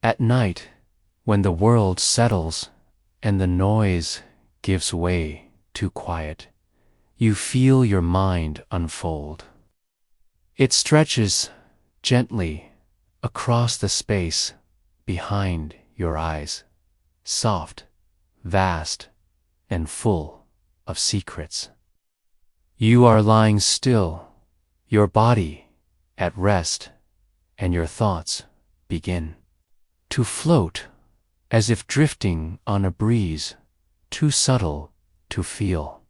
At night, when the world settles and the noise gives way to quiet, you feel your mind unfold. It stretches gently across the space behind your eyes, soft, vast, and full of secrets. You are lying still, your body at rest, and your thoughts begin to float as if drifting on a breeze too subtle to feel.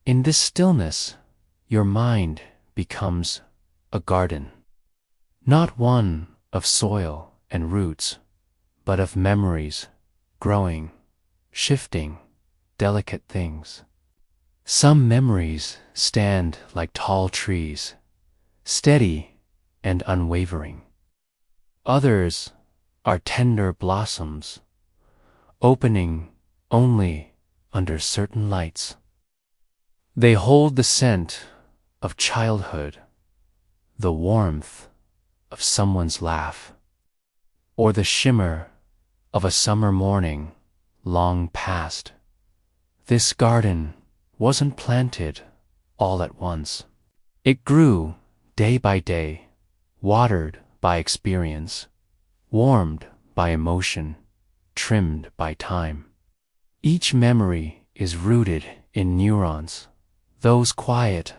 In this stillness, your mind becomes a garden, not one of soil and roots, but of memories, growing, shifting, delicate things. Some memories stand like tall trees, steady and unwavering. Others are tender blossoms, opening only under certain lights. They hold the scent of childhood, the warmth of someone's laugh, or the shimmer of a summer morning long past. This garden wasn't planted all at once. It grew day by day, watered by experience, warmed by emotion, trimmed by time. Each memory is rooted in neurons, those quiet,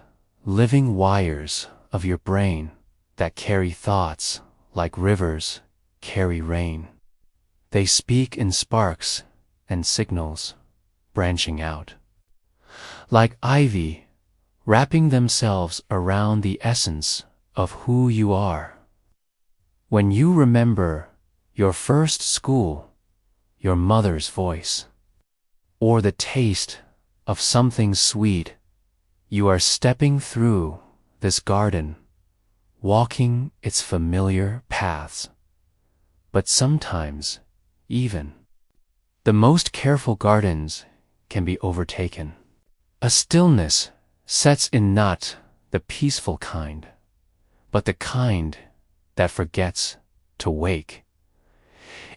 living wires of your brain that carry thoughts like rivers carry rain. They speak in sparks and signals, branching out, like ivy, wrapping themselves around the essence of who you are. When you remember your first school, your mother's voice, or the taste of something sweet, you are stepping through this garden, walking its familiar paths. But sometimes, even, the most careful gardens can be overtaken. A stillness sets in not the peaceful kind, but the kind that forgets to wake.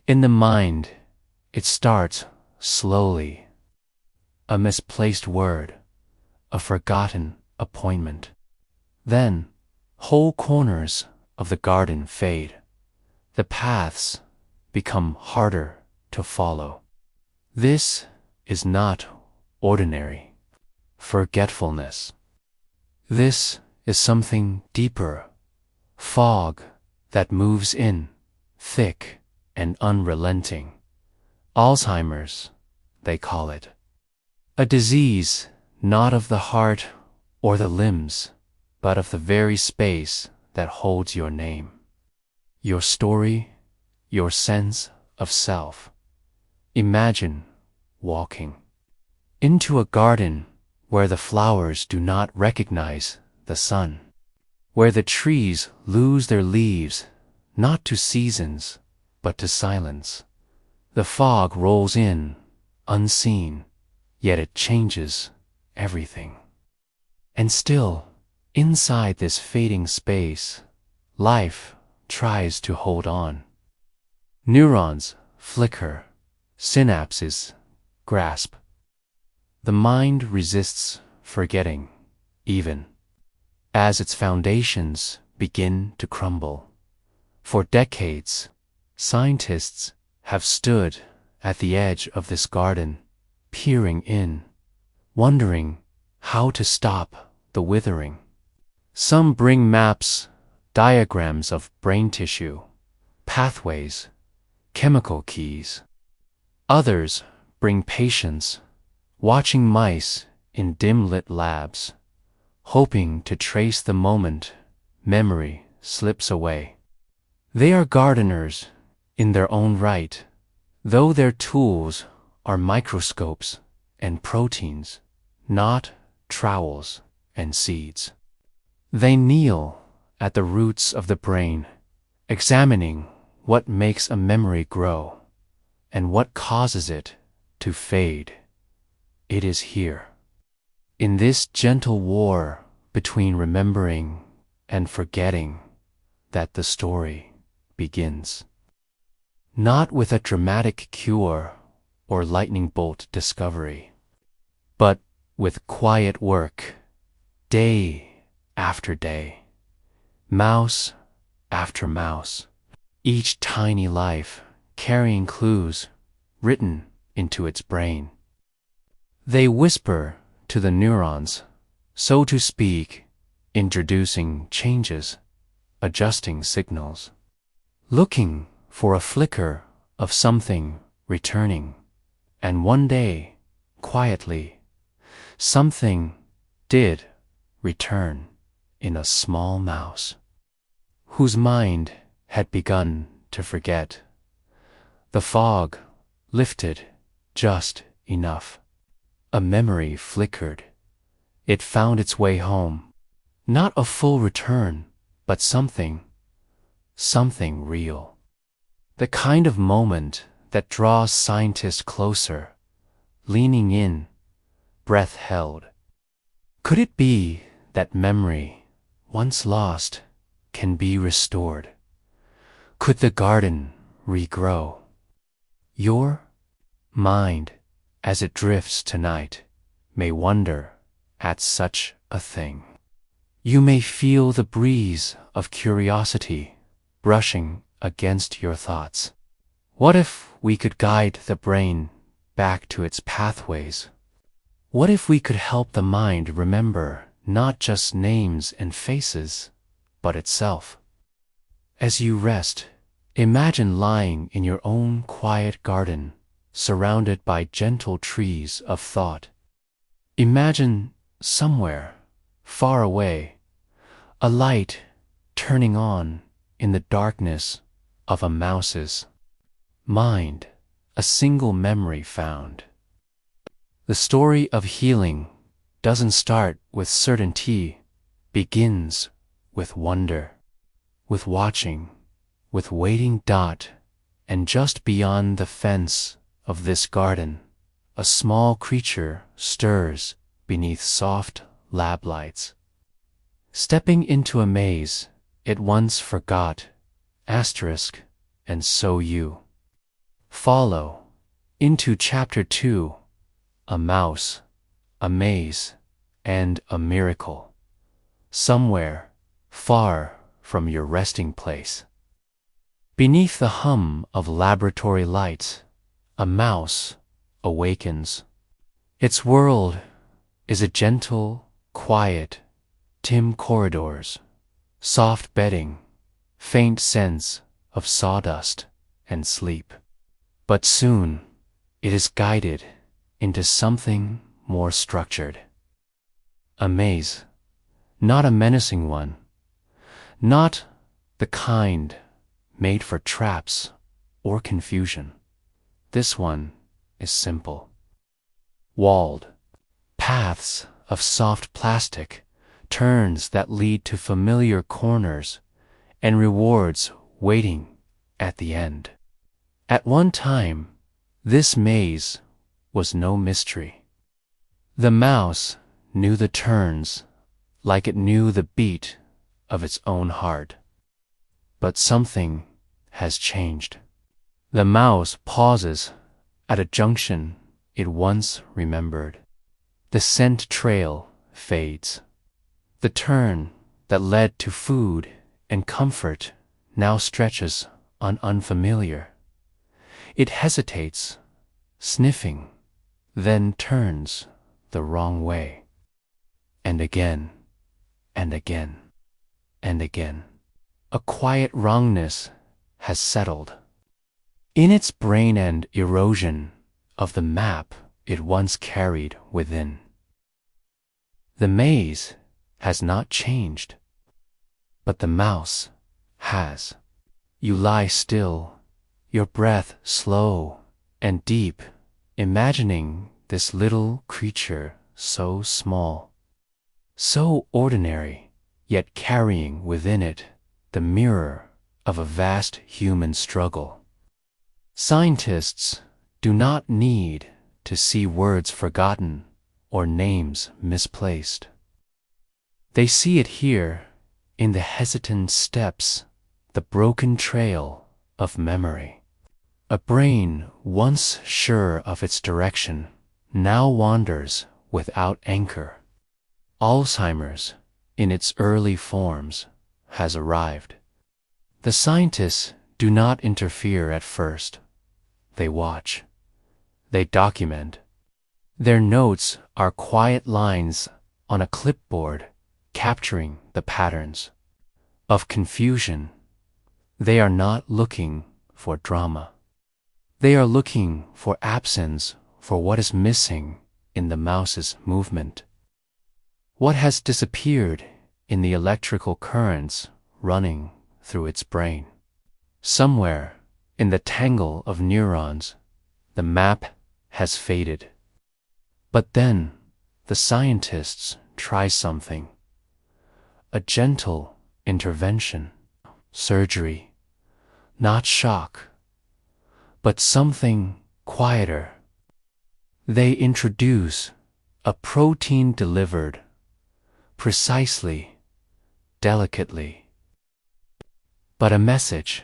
In the mind, it starts slowly. A misplaced word, a forgotten appointment. Then, whole corners of the garden fade. The paths become harder to follow. This is not ordinary forgetfulness. This is something deeper, fog that moves in, thick and unrelenting. Alzheimer's, they call it. A disease not of the heart or the limbs, but of the very space that holds your name, your story, your sense of self. Imagine walking into a garden where the flowers do not recognize the sun, where the trees lose their leaves not to seasons but to silence. The fog rolls in, unseen, yet it changes everything. And still, inside this fading space, life tries to hold on. Neurons flicker, synapses grasp. The mind resists forgetting, even as its foundations begin to crumble. For decades, scientists have stood at the edge of this garden, peering in, wondering how to stop the withering. Some bring maps, diagrams of brain tissue, pathways, chemical keys. Others bring patience, watching mice in dim-lit labs, hoping to trace the moment memory slips away. They are gardeners in their own right, though their tools are microscopes and proteins, not trowels and seeds. They kneel at the roots of the brain, examining what makes a memory grow and what causes it to fade. It is here, in this gentle war between remembering and forgetting, that the story begins. not with a dramatic cure or lightning bolt discovery, but with quiet work, day after day, mouse after mouse, each tiny life carrying clues written into its brain. They whisper to the neurons, so to speak, introducing changes, adjusting signals, looking for a flicker of something returning. And one day, quietly, something did return in a small mouse, whose mind had begun to forget. The fog lifted just enough. A memory flickered. It found its way home. Not a full return, but something real. The kind of moment that draws scientists closer, leaning in, breath held. Could it be that memory, once lost, can be restored? Could the garden regrow? Your mind, as it drifts tonight, may wonder at such a thing. You may feel the breeze of curiosity brushing against your thoughts. What if we could guide the brain back to its pathways? What if we could help the mind remember not just names and faces, but itself? As you rest, imagine lying in your own quiet garden, surrounded by gentle trees of thought. Imagine somewhere, far away, a light turning on in the darkness of a mouse's mind, a single memory found. The story of healing doesn't start with certainty, begins with wonder, with watching, with waiting. And just beyond the fence of this garden, a small creature stirs beneath soft lab lights. Stepping into a maze it once forgot, asterisk, and so you follow into chapter 2, a mouse, a maze, and a miracle, somewhere far from your resting place. Beneath the hum of laboratory lights, a mouse awakens. Its world is a gentle, quiet, dim corridors, soft bedding, faint scents of sawdust and sleep. But soon it is guided into something more structured. A maze, not a menacing one, not the kind made for traps or confusion. This one is simple. Walled, paths of soft plastic, turns that lead to familiar corners, and rewards waiting at the end. At one time, this maze was no mystery. The mouse knew the turns like it knew the beat of its own heart. But something has changed. The mouse pauses at a junction it once remembered. The scent trail fades. The turn that led to food and comfort now stretches on unfamiliar. It hesitates, sniffing, then turns the wrong way. And again, and again, and again. A quiet wrongness has settled. In its brain and erosion of the map it once carried within. The maze has not changed, but the mouse has. You lie still, your breath slow and deep, imagining this little creature so small, so ordinary, yet carrying within it the mirror of a vast human struggle. Scientists do not need to see words forgotten or names misplaced. They see it here in the hesitant steps, the broken trail of memory. A brain once sure of its direction now wanders without anchor. Alzheimer's, in its early forms, has arrived. The scientists do not interfere at first. They watch. They document. Their notes are quiet lines on a clipboard capturing the patterns of confusion. They are not looking for drama. They are looking for absence, for what is missing in the mouse's movement. What has disappeared in the electrical currents running through its brain? Somewhere in the tangle of neurons, the map has faded. But then the scientists try something. A gentle intervention, surgery, not shock, but something quieter. They introduce a protein delivered precisely, delicately, but a message,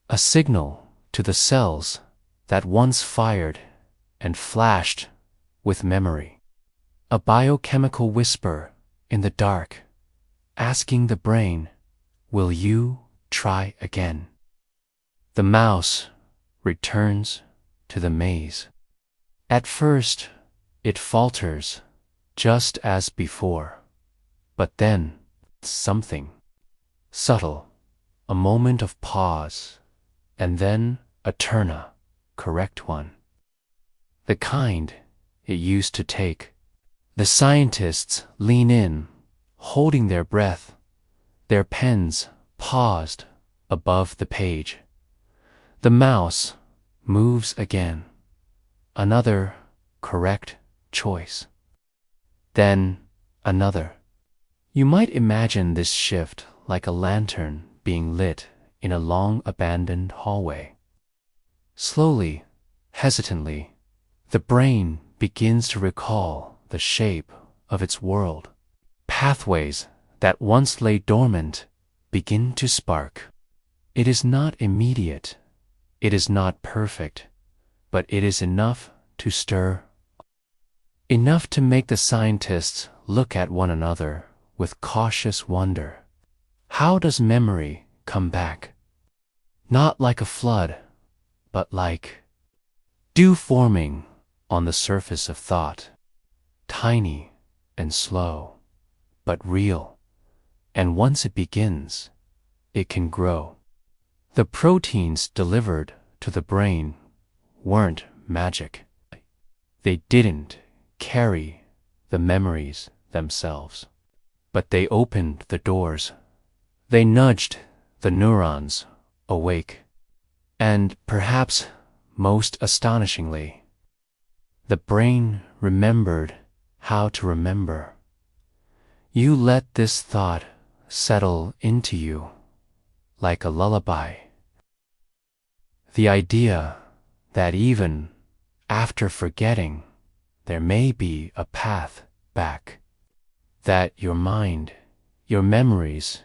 a signal to the cells that once fired and flashed with memory, a biochemical whisper in the dark, asking the brain, will you try again? The mouse returns to the maze. At first, it falters, just as before. But then, something subtle, a moment of pause, and then a correct one. The kind it used to take. The scientists lean in, holding their breath, their pens paused above the page. The mouse moves again, another correct choice. Then another. You might imagine this shift like a lantern being lit in a long abandoned hallway. Slowly, hesitantly, the brain begins to recall the shape of its world. Pathways that once lay dormant begin to spark. It is not immediate, it is not perfect, but it is enough to stir. Enough to make the scientists look at one another with cautious wonder. How does memory come back? Not like a flood, but like dew forming on the surface of thought, tiny and slow, but real, and once it begins, it can grow. The proteins delivered to the brain weren't magic. They didn't carry the memories themselves, but they opened the doors. They nudged the neurons awake. And perhaps most astonishingly, the brain remembered how to remember. You let this thought settle into you like a lullaby. The idea that even after forgetting, there may be a path back. That your mind, your memories,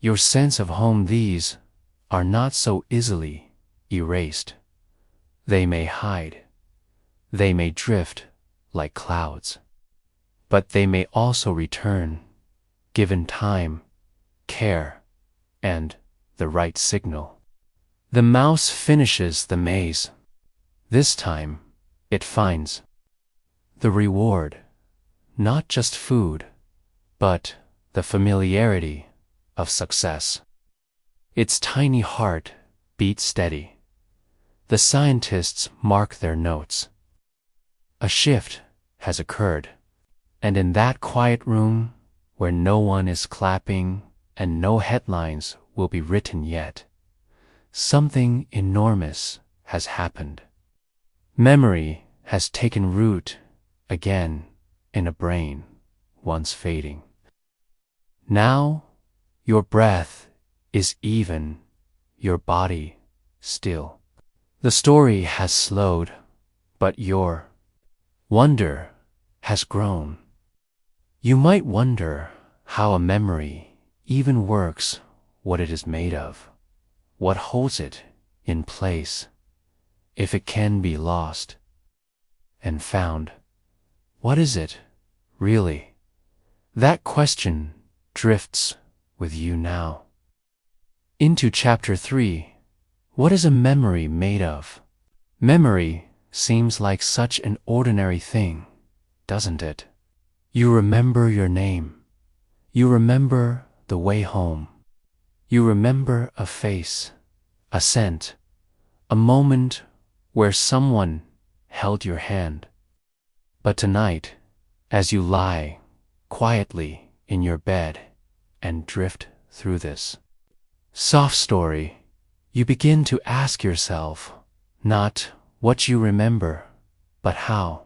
your sense of home, these are not so easily erased. They may hide. They may drift like clouds. But they may also return, given time, care, and the right signal. The mouse finishes the maze. This time, it finds the reward, not just food, but the familiarity of success. Its tiny heart beats steady. The scientists mark their notes. A shift has occurred, and in that quiet room where no one is clapping and no headlines will be written yet, something enormous has happened. Memory has taken root again in a brain once fading. Now your breath is even, your body still. The story has slowed, but your wonder has grown. You might wonder how a memory even works, what it is made of, what holds it in place. if it can be lost and found? What is it, really? That question drifts with you now. Into Chapter 3. What is a memory made of? Memory seems like such an ordinary thing, doesn't it? You remember your name. You remember the way home. You remember a face, a scent, a moment where someone held your hand. But tonight, as you lie quietly in your bed and drift through this soft story, you begin to ask yourself not what you remember, but how.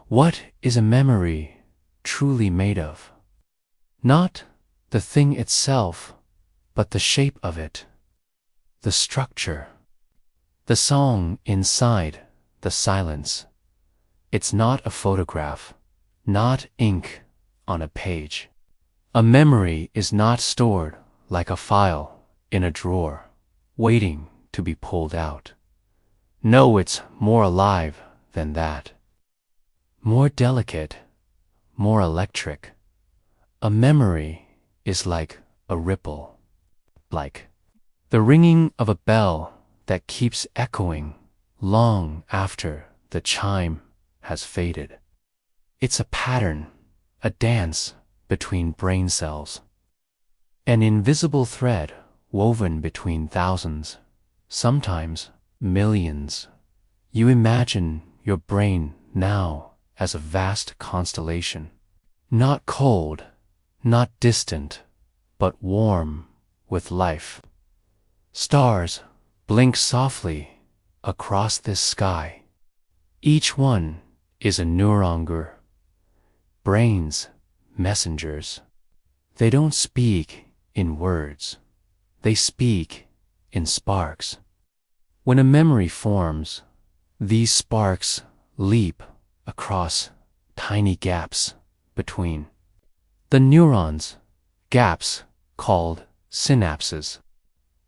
What is a memory truly made of? Not the thing itself, but the shape of it, the structure, the song inside the silence. It's not a photograph, not ink on a page. A memory is not stored like a file in a drawer, waiting to be pulled out. No, it's more alive than that. More delicate, more electric. A memory is like a ripple, like the ringing of a bell that keeps echoing long after the chime has faded. It's a pattern, a dance between brain cells. An invisible thread woven between thousands, sometimes millions. You imagine your brain now as a vast constellation, not cold, not distant, but warm with life. Stars blink softly across this sky. Each one is a neuron. Brains, messengers. They don't speak in words. They speak in sparks. When a memory forms, these sparks leap across tiny gaps between the neurons, gaps called synapses.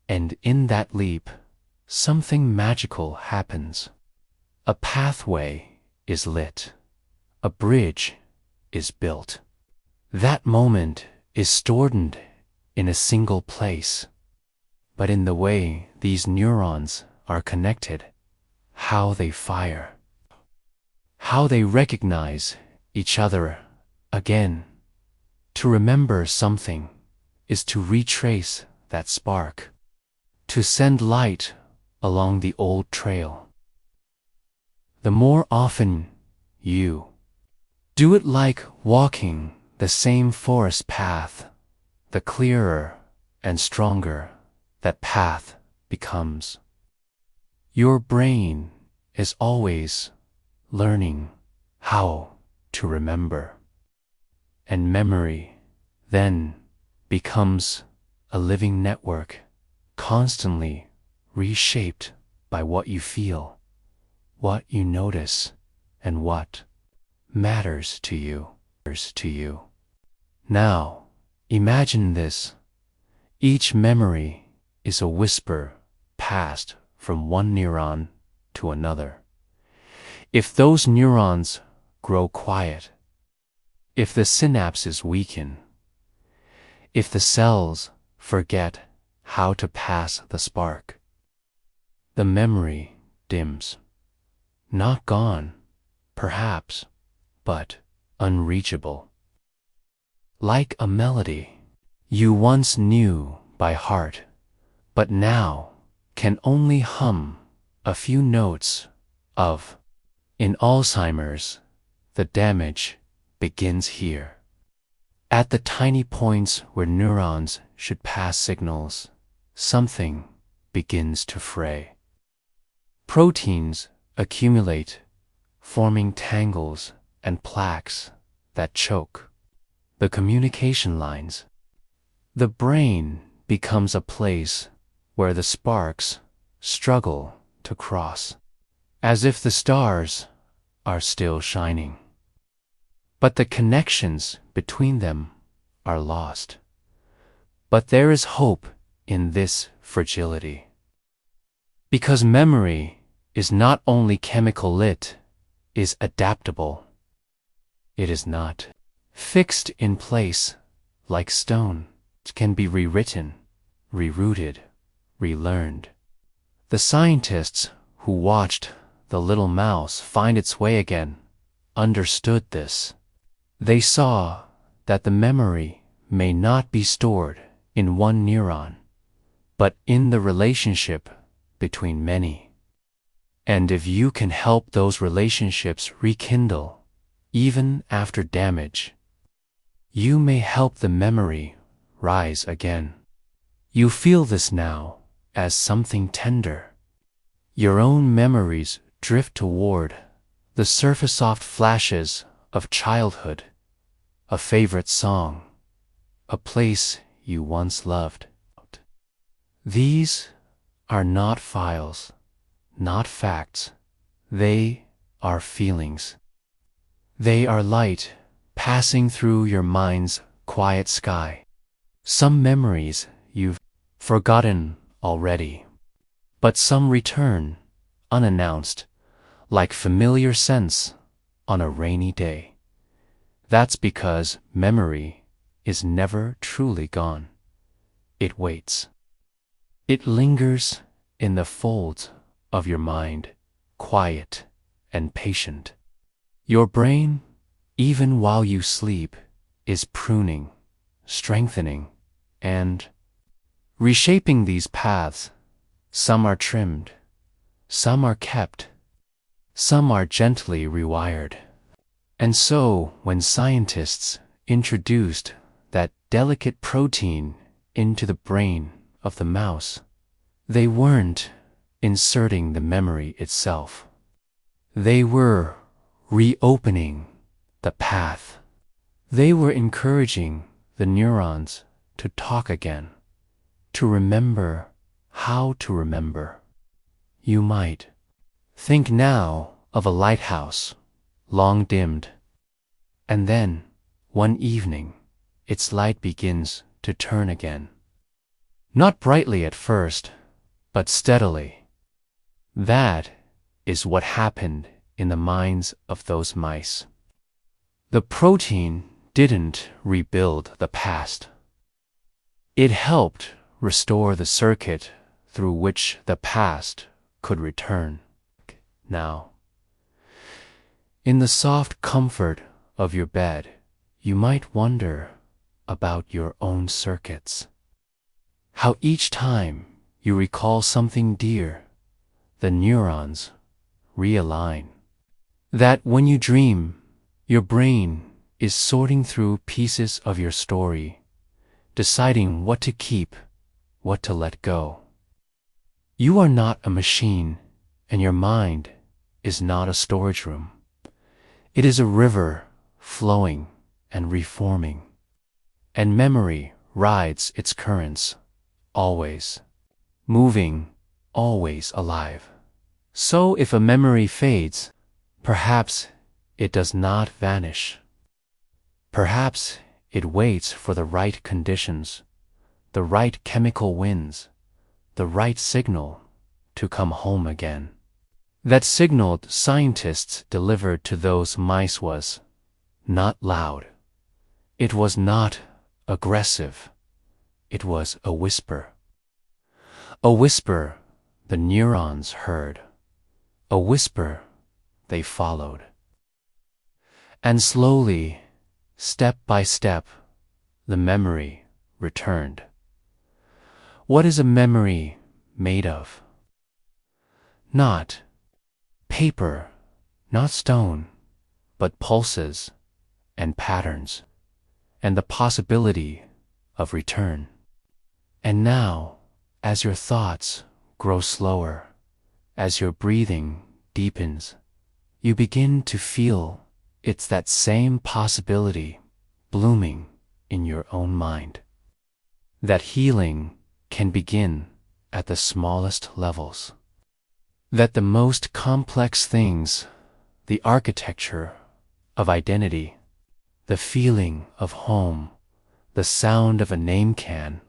And in that leap, something magical happens. A pathway is lit. A bridge is built. That moment is stored in a single place. But in the way these neurons are connected, how they fire, how they recognize each other again. To remember something is to retrace that spark, to send light along the old trail. The more often you do it, like walking the same forest path, the clearer and stronger that path becomes. Your brain is always learning how to remember. And memory then becomes a living network, constantly reshaped by what you feel, what you notice, and what matters to you. Now, imagine this. Each memory is a whisper passed from one neuron to another. If those neurons grow quiet, if the synapses weaken, if the cells forget how to pass the spark, the memory dims. Not gone, perhaps, but unreachable. Like a melody you once knew by heart, but now can only hum a few notes of. In Alzheimer's, the damage begins here. At the tiny points where neurons should pass signals, something begins to fray. Proteins accumulate, forming tangles and plaques that choke the communication lines. The brain becomes a place where the sparks struggle to cross, as if the stars are still shining. But the connections between them are lost. But there is hope in this fragility. Because memory is not only chemical, it is adaptable. It is not fixed in place like stone. It can be rewritten, rerouted, relearned. The scientists who watched the little mouse find its way again understood this. They saw that the memory may not be stored in one neuron, but in the relationship between many. And if you can help those relationships rekindle, even after damage, you may help the memory rise again. You feel this now as something tender. Your own memories drift toward the surface, soft flashes of childhood, a favorite song, a place you once loved. These are not files, not facts. They are feelings. They are light passing through your mind's quiet sky. Some memories you've forgotten already, but some return unannounced, like familiar scents on a rainy day. That's because memory is never truly gone. It waits. It lingers in the folds of your mind, quiet and patient. Your brain, even while you sleep, is pruning, strengthening, and reshaping these paths. Some are trimmed, some are kept, some are gently rewired. And so, when scientists introduced that delicate protein into the brain of the mouse, they weren't inserting the memory itself. They were reopening the path. They were encouraging the neurons to talk again, to remember how to remember. You might think now of a lighthouse, long dimmed, and then, one evening, its light begins to turn again. Not brightly at first, but steadily. That is what happened in the minds of those mice. The protein didn't rebuild the past. It helped restore the circuit through which the past could return. Now, in the soft comfort of your bed, you might wonder about your own circuits. How each time you recall something dear, the neurons realign. That when you dream, your brain is sorting through pieces of your story, deciding what to keep, what to let go. You are not a machine, and your mind is not a storage room. It is a river flowing and reforming, and memory rides its currents, always moving, always alive. So if a memory fades, perhaps it does not vanish. Perhaps it waits for the right conditions, the right chemical winds, the right signal to come home again. That signal scientists delivered to those mice was not loud. It was not aggressive. It was a whisper. A whisper the neurons heard. A whisper they followed. And slowly, step by step, the memory returned. What is a memory made of? Not paper, not stone, but pulses and patterns, and the possibility of return. And now, as your thoughts grow slower, as your breathing deepens, you begin to feel it's that same possibility blooming in your own mind. That healing can begin at the smallest levels. That the most complex things, the architecture of identity, the feeling of home, the sound of a name can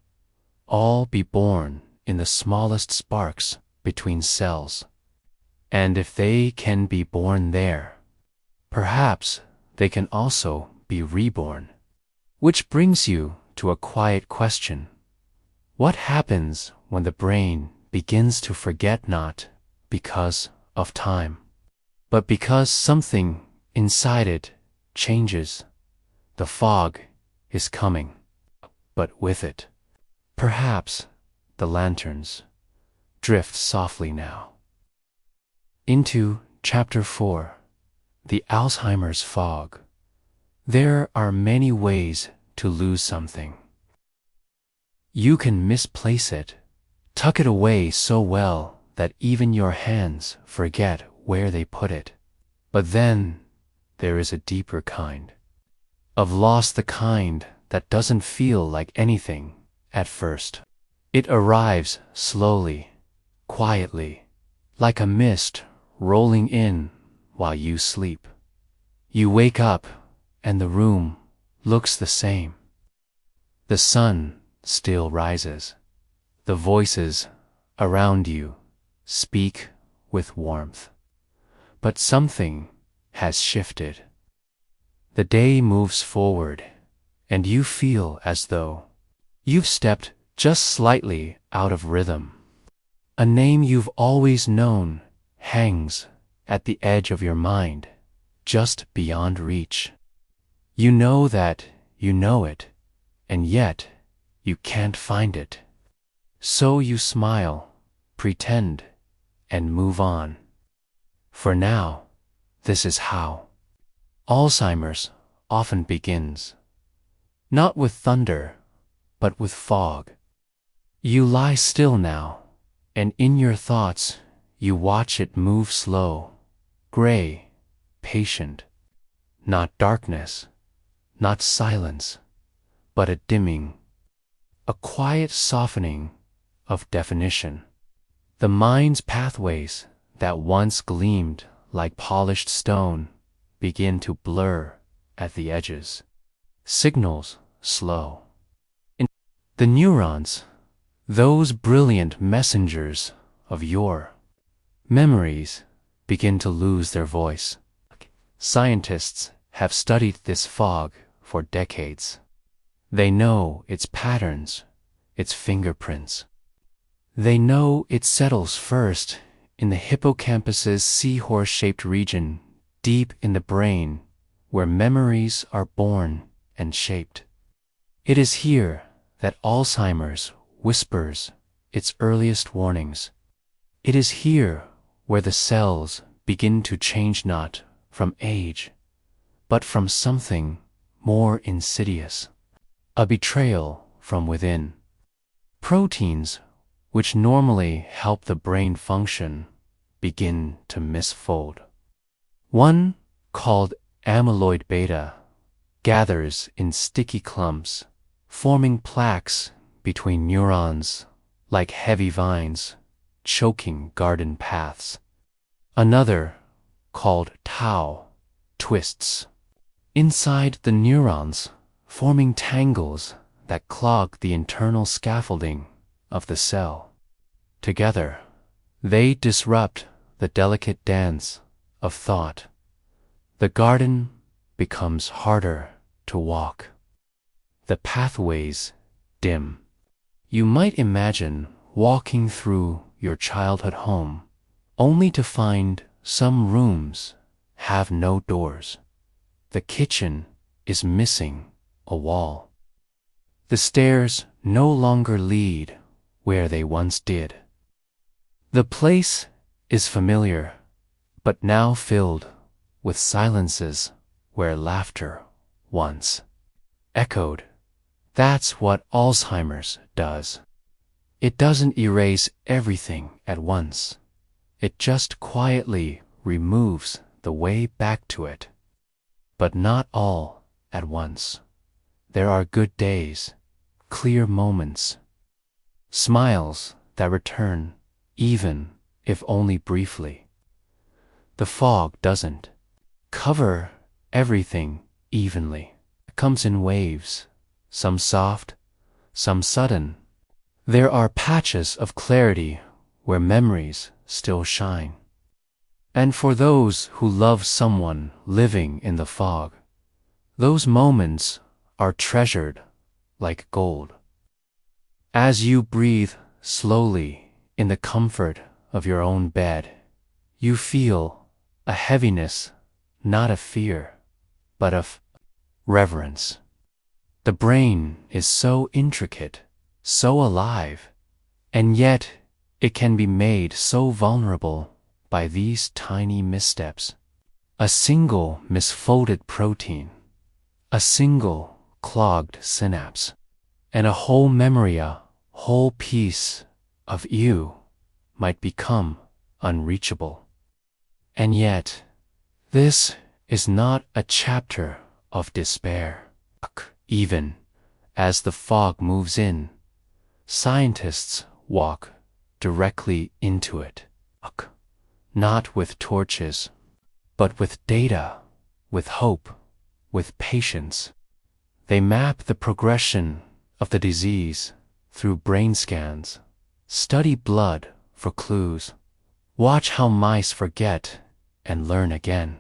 all be born in the smallest sparks between cells. And if they can be born there, perhaps they can also be reborn. Which brings you to a quiet question. What happens when the brain begins to forget not because of time, but because something inside it changes? The fog is coming, but with it, perhaps the lanterns drift softly now. Into Chapter 4, The Alzheimer's Fog. There are many ways to lose something. You can misplace it, tuck it away so well that even your hands forget where they put it. But then there is a deeper kind of loss, the kind that doesn't feel like anything at first. It arrives slowly, quietly, like a mist rolling in while you sleep. You wake up and the room looks the same. The sun still rises. The voices around you speak with warmth. But something has shifted. The day moves forward, and you feel as though you've stepped just slightly out of rhythm. A name you've always known hangs at the edge of your mind, just beyond reach. You know that you know it, and yet you can't find it. So you smile, pretend, and move on. For now, this is how Alzheimer's often begins. Not with thunder, but with fog. You lie still now, and in your thoughts you watch it move slow, gray, patient. Not darkness, not silence, but a dimming, a quiet softening of definition. The mind's pathways that once gleamed like polished stone begin to blur at the edges. Signals slow. The neurons, those brilliant messengers of your memories, begin to lose their voice. Scientists have studied this fog for decades. They know its patterns, its fingerprints. They know it settles first in the hippocampus's seahorse-shaped region deep in the brain where memories are born and shaped. It is here that Alzheimer's whispers its earliest warnings. It is here where the cells begin to change not from age, but from something more insidious, a betrayal from within. Proteins, which normally help the brain function, begin to misfold. One, called amyloid beta, gathers in sticky clumps, forming plaques between neurons like heavy vines choking garden paths. Another, called tau, twists inside the neurons, forming tangles that clog the internal scaffolding of the cell. Together, they disrupt the delicate dance of thought. The garden becomes harder to walk. The pathways dim. You might imagine walking through your childhood home only to find some rooms have no doors. The kitchen is missing a wall. The stairs no longer lead where they once did. The place is familiar, but now filled with silences where laughter once echoed. That's what Alzheimer's does. It doesn't erase everything at once. It just quietly removes the way back to it. But not all at once. There are good days, clear moments, smiles that return, even if only briefly. The fog doesn't cover everything evenly. It comes in waves, some soft, some sudden. There are patches of clarity where memories still shine. And for those who love someone living in the fog, those moments are treasured like gold. As you breathe slowly in the comfort of your own bed, you feel a heaviness, not of fear, but of reverence. The brain is so intricate, so alive, and yet it can be made so vulnerable by these tiny missteps. A single misfolded protein, a single clogged synapse, and a whole memory, a whole piece of you might become unreachable. And yet, this is not a chapter of despair. Even as the fog moves in, scientists walk directly into it, not with torches, but with data, with hope, with patience. They map the progression of the disease through brain scans, study blood for clues, watch how mice forget and learn again.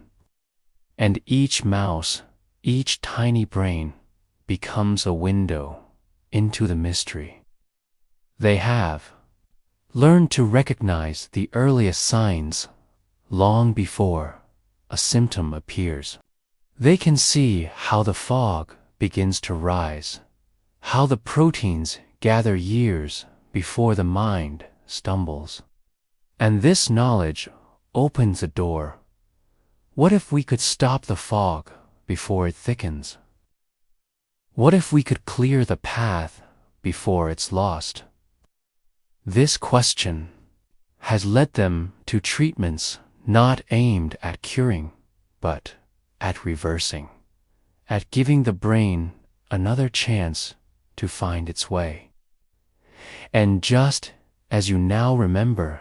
And each mouse, each tiny brain, becomes a window into the mystery. They have learned to recognize the earliest signs long before a symptom appears. They can see how the fog begins to rise, how the proteins gather years before the mind stumbles. And this knowledge opens a door. What if we could stop the fog before it thickens? What if we could clear the path before it's lost? This question has led them to treatments not aimed at curing, but at reversing, at giving the brain another chance to find its way. And just as you now remember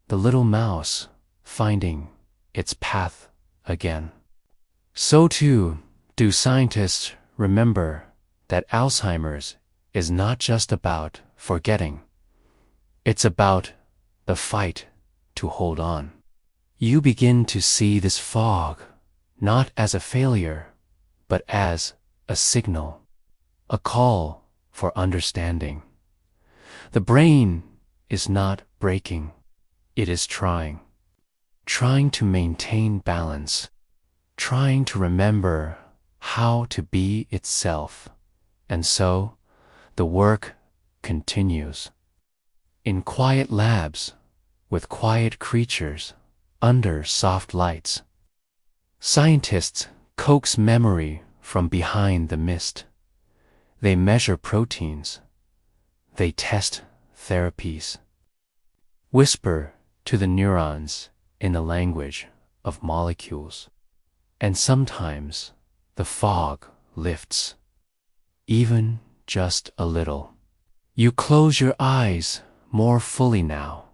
the little mouse finding its path again, so too do scientists remember that Alzheimer's is not just about forgetting. It's about the fight to hold on. You begin to see this fog not as a failure, but as a signal, a call for understanding. The brain is not breaking, it is trying to maintain balance, trying to remember how to be itself. And so, the work continues. In quiet labs, with quiet creatures, under soft lights, scientists coax memory from behind the mist. They measure proteins. They test therapies. Whisper to the neurons in the language of molecules. And sometimes the fog lifts, even just a little. You close your eyes more fully now,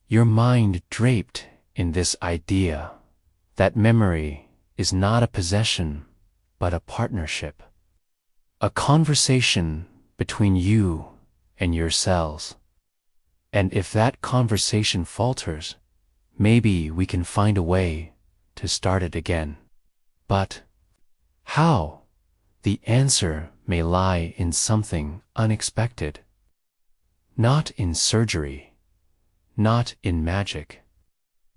your mind draped in this idea that memory is not a possession, but a partnership, a conversation between you and your cells. And if that conversation falters, maybe we can find a way to start it again. But how? The answer may lie in something unexpected. Not in surgery, not in magic,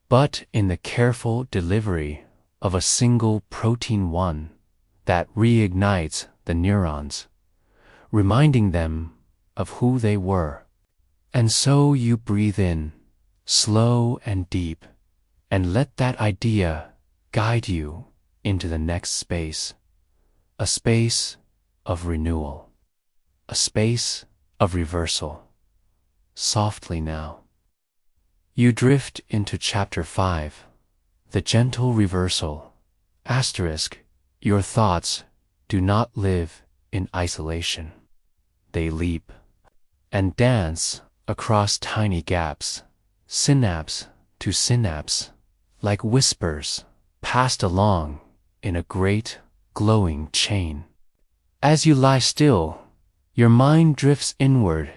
but in the careful delivery of a single protein 1 that reignites the neurons, reminding them of who they were. And so you breathe in, slow and deep, and let that idea guide you into the next space, a space of renewal, a space of reversal. Softly now. You drift into Chapter 5, the gentle reversal. Asterisk, your thoughts do not live in isolation. They leap and dance across tiny gaps, synapse to synapse, like whispers passed along in a great glowing chain. As you lie still, your mind drifts inward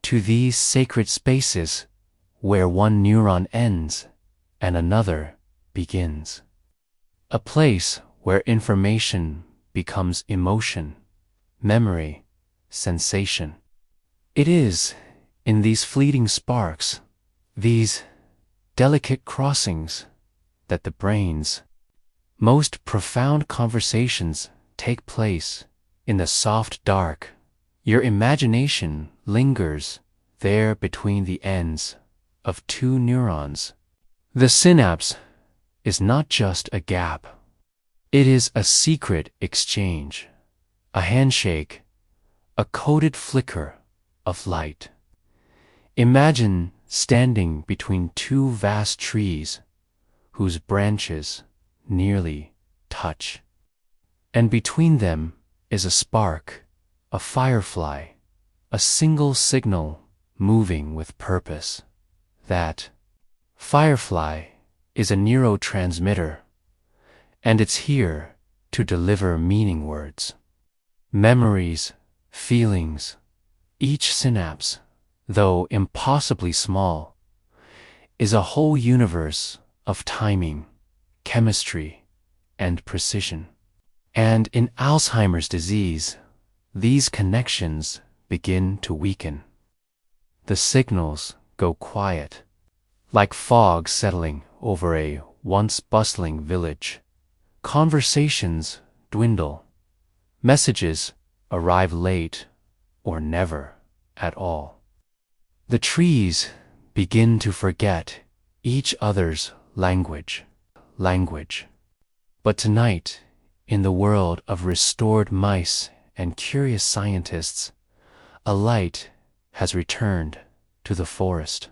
to these sacred spaces where one neuron ends and another begins. A place where information becomes emotion, memory, sensation. It is in these fleeting sparks, these delicate crossings, that the brain's most profound conversations take place. In the soft dark, your imagination lingers there between the ends of two neurons. The synapse is not just a gap. It is a secret exchange, a handshake, a coded flicker of light. Imagine standing between two vast trees whose branches nearly touch, and between them is a spark, a firefly, a single signal moving with purpose. That firefly is a neurotransmitter, and it's here to deliver meaning words, memories, feelings. Each synapse, though impossibly small, is a whole universe of timing, chemistry, and precision. And in Alzheimer's disease, these connections begin to weaken. The signals go quiet, like fog settling over a once bustling village. Conversations dwindle. Messages arrive late or never at all. The trees begin to forget each other's language. But tonight, in the world of restored mice and curious scientists, a light has returned to the forest.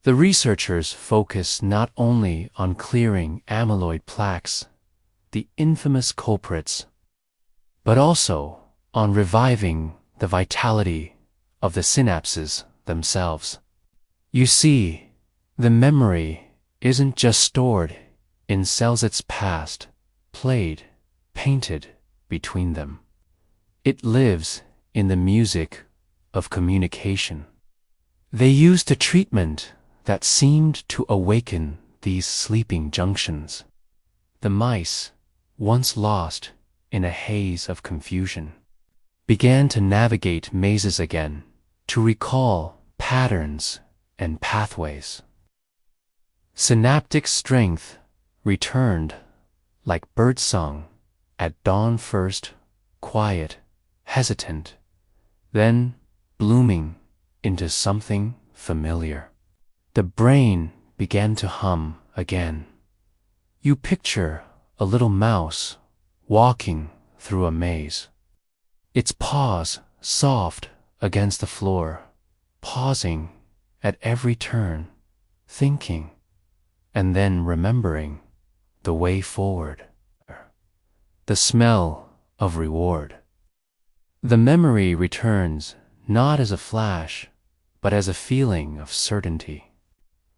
The researchers focus not only on clearing amyloid plaques, the infamous culprits, but also on reviving the vitality of the synapses themselves. You see, the memory isn't just stored in cells it's passed, played, painted between them. It lives in the music of communication. They used a treatment that seemed to awaken these sleeping junctions. The mice, once lost in a haze of confusion, began to navigate mazes again, to recall patterns and pathways. Synaptic strength returned like birdsong at dawn, first quiet, hesitant, then blooming into something familiar. The brain began to hum again. You picture a little mouse walking through a maze, its paws soft against the floor, pausing at every turn, thinking, and then remembering the way forward, the smell of reward. The memory returns not as a flash, but as a feeling of certainty.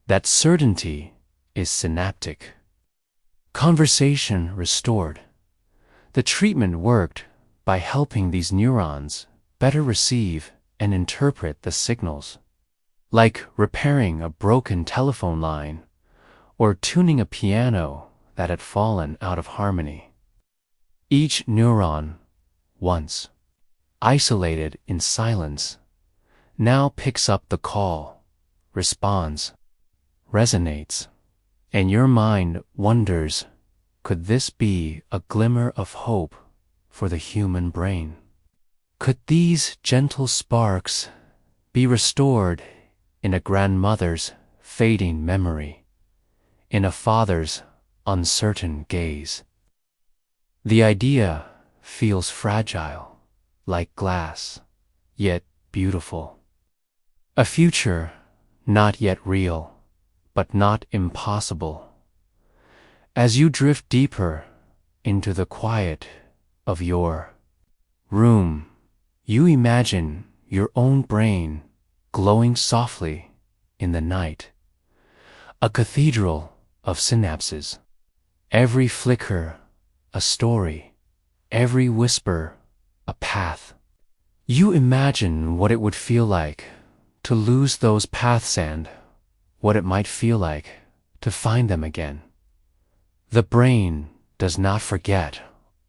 That certainty is synaptic. Conversation restored. The treatment worked by helping these neurons better receive and interpret the signals, like repairing a broken telephone line or tuning a piano that had fallen out of harmony. Each neuron, once isolated in silence, now picks up the call, responds, resonates, and your mind wonders, could this be a glimmer of hope for the human brain? Could these gentle sparks be restored in a grandmother's fading memory, in a father's uncertain gaze? The idea feels fragile, like glass, yet beautiful. A future not yet real, but not impossible. As you drift deeper into the quiet of your room, you imagine your own brain glowing softly in the night, a cathedral of synapses, every flicker a story, every whisper a path. You imagine what it would feel like to lose those paths and what it might feel like to find them again. The brain does not forget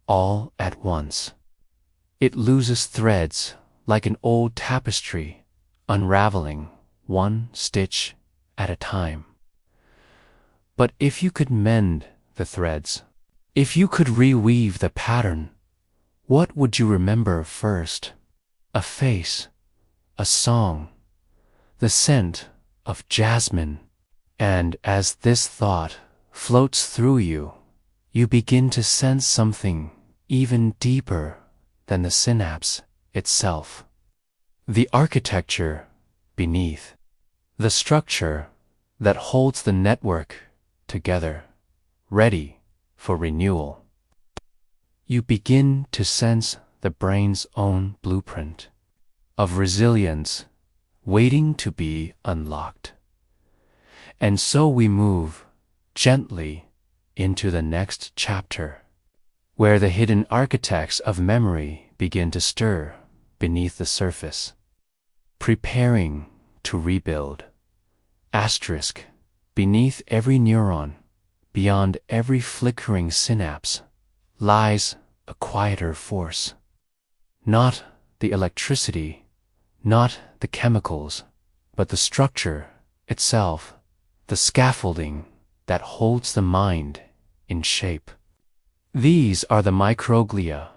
all at once. It loses threads like an old tapestry, unraveling one stitch at a time. But if you could mend the threads, if you could reweave the pattern, what would you remember first? A face, a song, the scent of jasmine. And as this thought floats through you, you begin to sense something even deeper than the synapse itself. The architecture beneath, the structure that holds the network together, ready for renewal. You begin to sense the brain's own blueprint of resilience waiting to be unlocked. And so we move gently into the next chapter, where the hidden architects of memory begin to stir beneath the surface, preparing to rebuild. Asterisk, beneath every neuron, beyond every flickering synapse, lies a quieter force. Not the electricity, not the chemicals, but the structure itself, the scaffolding that holds the mind in shape. These are the microglia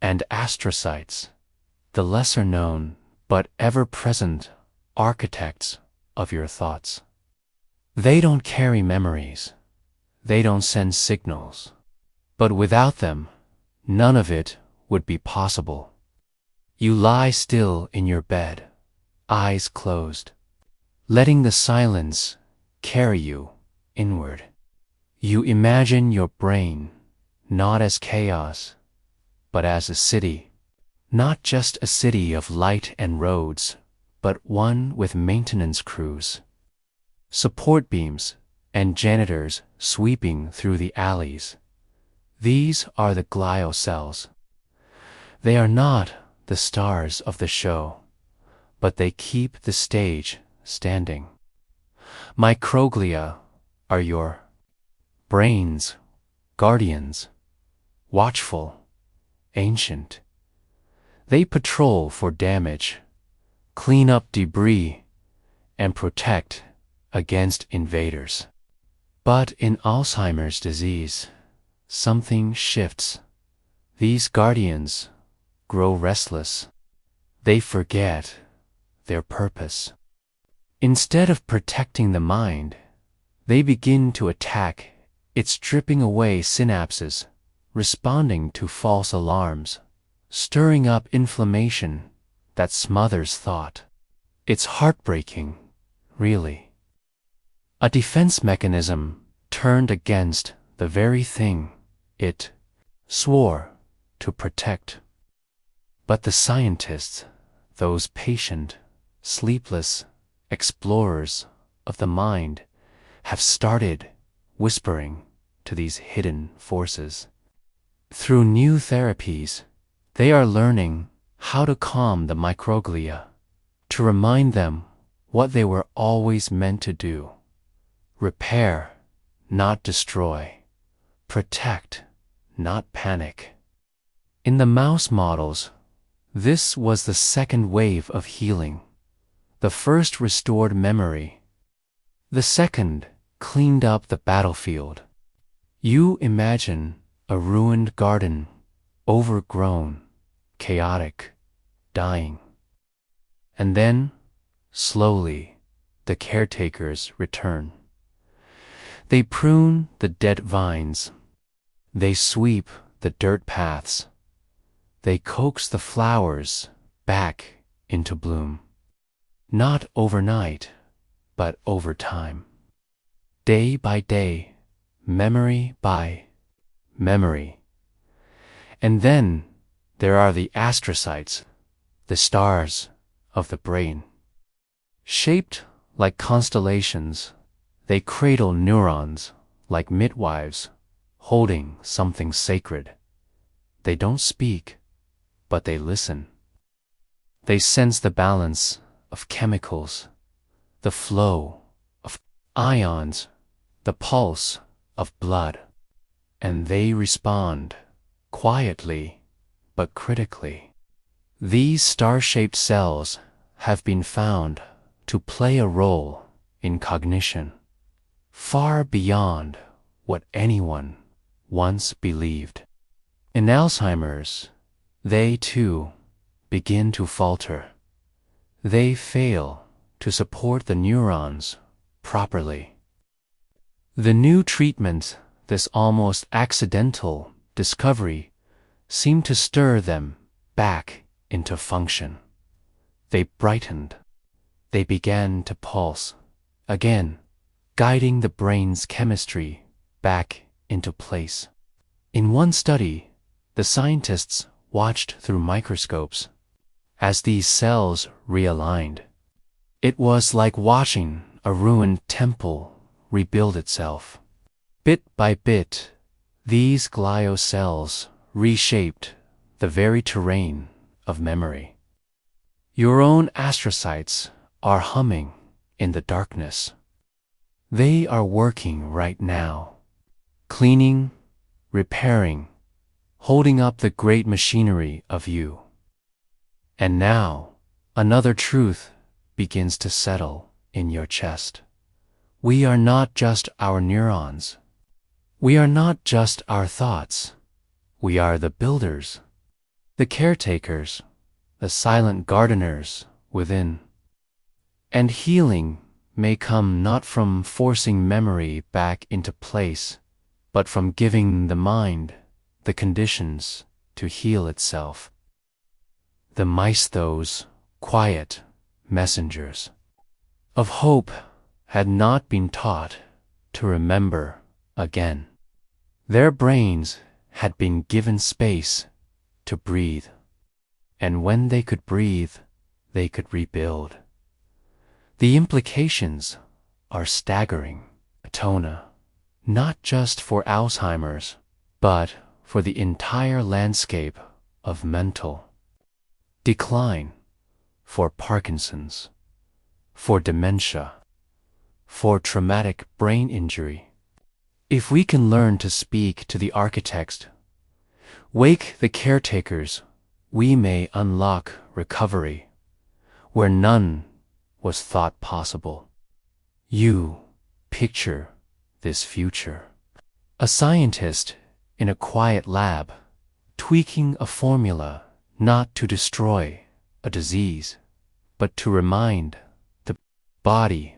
and astrocytes, the lesser known but ever-present architects of your thoughts. They don't carry memories, they don't send signals, but without them, none of it would be possible. You lie still in your bed, eyes closed, letting the silence carry you inward. You imagine your brain not as chaos, but as a city. Not just a city of light and roads, but one with maintenance crews, support beams, and janitors sweeping through the alleys. These are the glial cells. They are not the stars of the show, but they keep the stage standing. Microglia are your brain's guardians, watchful, ancient. They patrol for damage, clean up debris, and protect against invaders. But in Alzheimer's disease, something shifts. These guardians grow restless. They forget their purpose. Instead of protecting the mind, they begin to attack it, stripping away synapses, responding to false alarms, stirring up inflammation that smothers thought. It's heartbreaking, really. A defense mechanism turned against the very thing it swore to protect. But the scientists, those patient, sleepless explorers of the mind, have started whispering to these hidden forces. Through new therapies, they are learning how to calm the microglia, to remind them what they were always meant to do: repair, not destroy; protect, not panic. In the mouse models, this was the second wave of healing. The first restored memory. The second cleaned up the battlefield. You imagine a ruined garden, overgrown, chaotic, dying. And then, slowly, the caretakers return. They prune the dead vines. They sweep the dirt paths. They coax the flowers back into bloom. Not overnight, but over time. Day by day, memory by memory. And then there are the astrocytes, the stars of the brain. Shaped like constellations, they cradle neurons like midwives holding something sacred. They don't speak, but they listen. They sense the balance of chemicals, the flow of ions, the pulse of blood. and they respond, quietly but critically. These star-shaped cells have been found to play a role in cognition, far beyond what anyone once believed. In Alzheimer's, they too begin to falter. They fail to support the neurons properly. The new treatment, this almost accidental discovery, seemed to stir them back into function. They brightened. They began to pulse again, guiding the brain's chemistry back into place. In one study, the scientists watched through microscopes as these cells realigned. It was like watching a ruined temple rebuild itself. Bit by bit, these glial cells reshaped the very terrain of memory. Your own astrocytes are humming in the darkness. They are working right now, cleaning, repairing, holding up the great machinery of you. And now, another truth begins to settle in your chest. We are not just our neurons. We are not just our thoughts. We are the builders, the caretakers, the silent gardeners within. And healing may come not from forcing memory back into place, but from giving the mind the conditions to heal itself. The mice, those quiet messengers of hope, had not been taught to remember again. Their brains had been given space to breathe, and when they could breathe, they could rebuild. The implications are staggering, Tona, not just for Alzheimer's, but for the entire landscape of mental decline, for Parkinson's, for dementia, for traumatic brain injury. If we can learn to speak to the architects, wake the caretakers, we may unlock recovery where none was thought possible. You picture this future. A scientist in a quiet lab, tweaking a formula not to destroy a disease, but to remind the body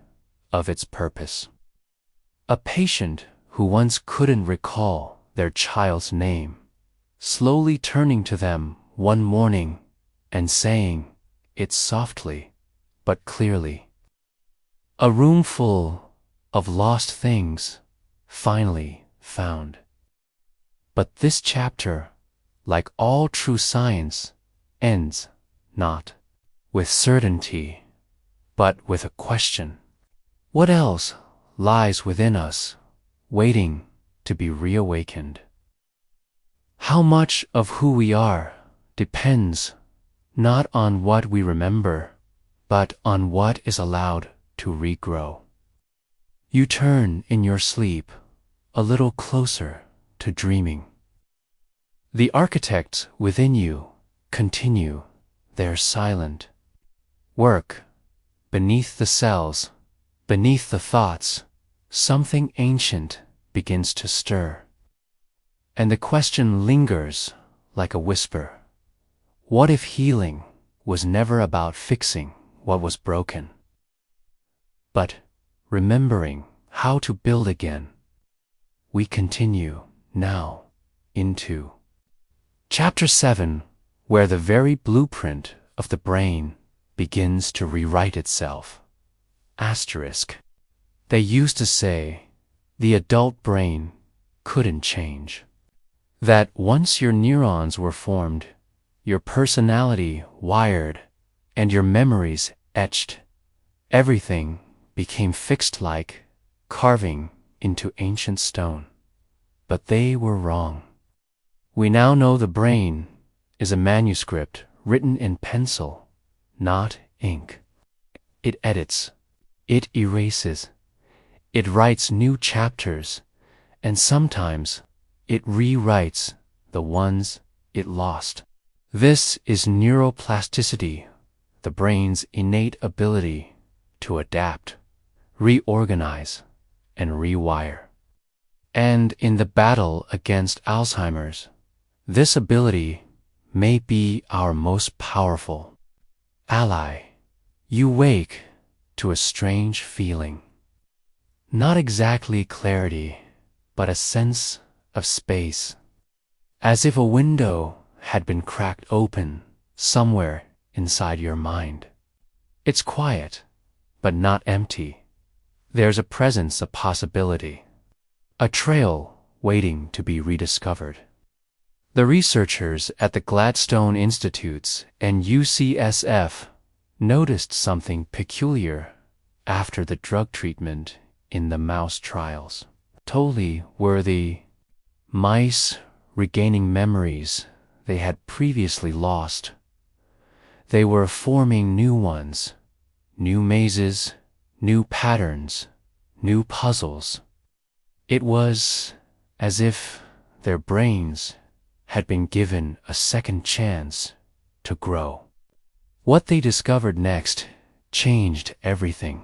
of its purpose. A patient who once couldn't recall their child's name, slowly turning to them one morning and saying it softly but clearly. A room full of lost things finally found. But this chapter, like all true science, ends not with certainty, but with a question. What else lies within us, waiting to be reawakened? How much of who we are depends not on what we remember, but on what is allowed to regrow. You turn in your sleep a little closer to dreaming. The architects within you continue their silent work. Beneath the cells, beneath the thoughts, something ancient begins to stir. And the question lingers like a whisper. What if healing was never about fixing what was broken, but remembering how to build again? We continue now into Chapter 7, where the very blueprint of the brain begins to rewrite itself. Asterisk. They used to say the adult brain couldn't change. That once your neurons were formed, your personality wired, and your memories etched, everything became fixed like carving into ancient stone. But they were wrong. We now know the brain is a manuscript written in pencil, not ink. It edits, it erases, it writes new chapters, and sometimes it rewrites the ones it lost. This is neuroplasticity, the brain's innate ability to adapt, reorganize, and rewire. And in the battle against Alzheimer's, this ability may be our most powerful ally. You wake to a strange feeling. Not exactly clarity, but a sense of space. As if a window had been cracked open somewhere inside your mind. It's quiet, but not empty. There's a presence of possibility. A trail waiting to be rediscovered. The researchers at the Gladstone Institutes and UCSF noticed something peculiar after the drug treatment in the mouse trials. Totally were the mice regaining memories they had previously lost. They were forming new ones, new mazes, new patterns, new puzzles. It was as if their brains had been given a second chance to grow. What they discovered next changed everything.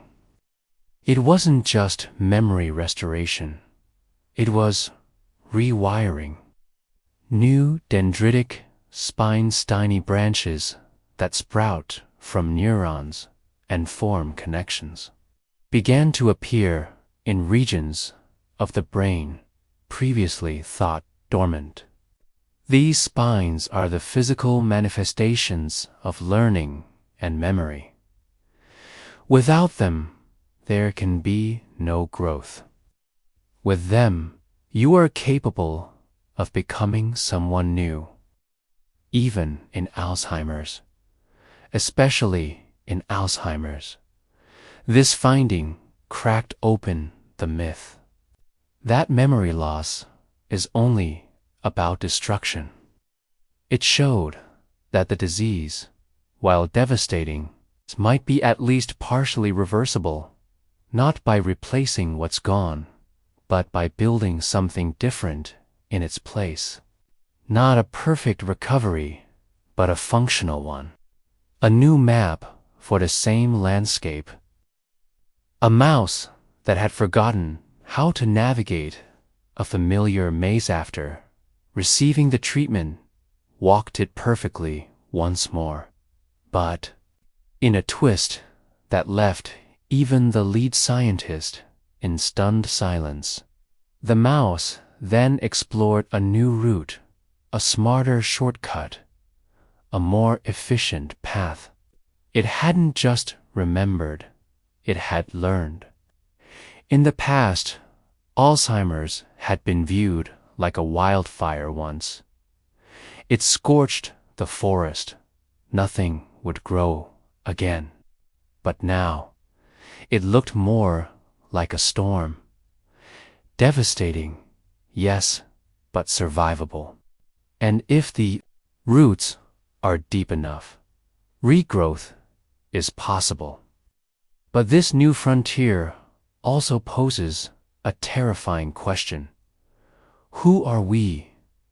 It wasn't just memory restoration. It was rewiring. New dendritic spine-stiny branches that sprout from neurons and form connections began to appear in regions of the brain previously thought dormant. These spines are the physical manifestations of learning and memory. Without them, there can be no growth. With them, you are capable of becoming someone new, even in Alzheimer's, especially in Alzheimer's. This finding cracked open the myth that memory loss is only about destruction. It showed that the disease, while devastating, might be at least partially reversible, not by replacing what's gone, but by building something different in its place. Not a perfect recovery, but a functional one. A new map for the same landscape. A mouse that had forgotten how to navigate a familiar maze after receiving the treatment walked it perfectly once more, but in a twist that left even the lead scientist in stunned silence. The mouse then explored a new route, a smarter shortcut, a more efficient path. It hadn't just remembered, it had learned. In the past, Alzheimer's had been viewed like a wildfire once. It scorched the forest. Nothing would grow again. But now, it looked more like a storm. Devastating, yes, but survivable. And if the roots are deep enough, regrowth is possible. But this new frontier also poses a terrifying question. Who are we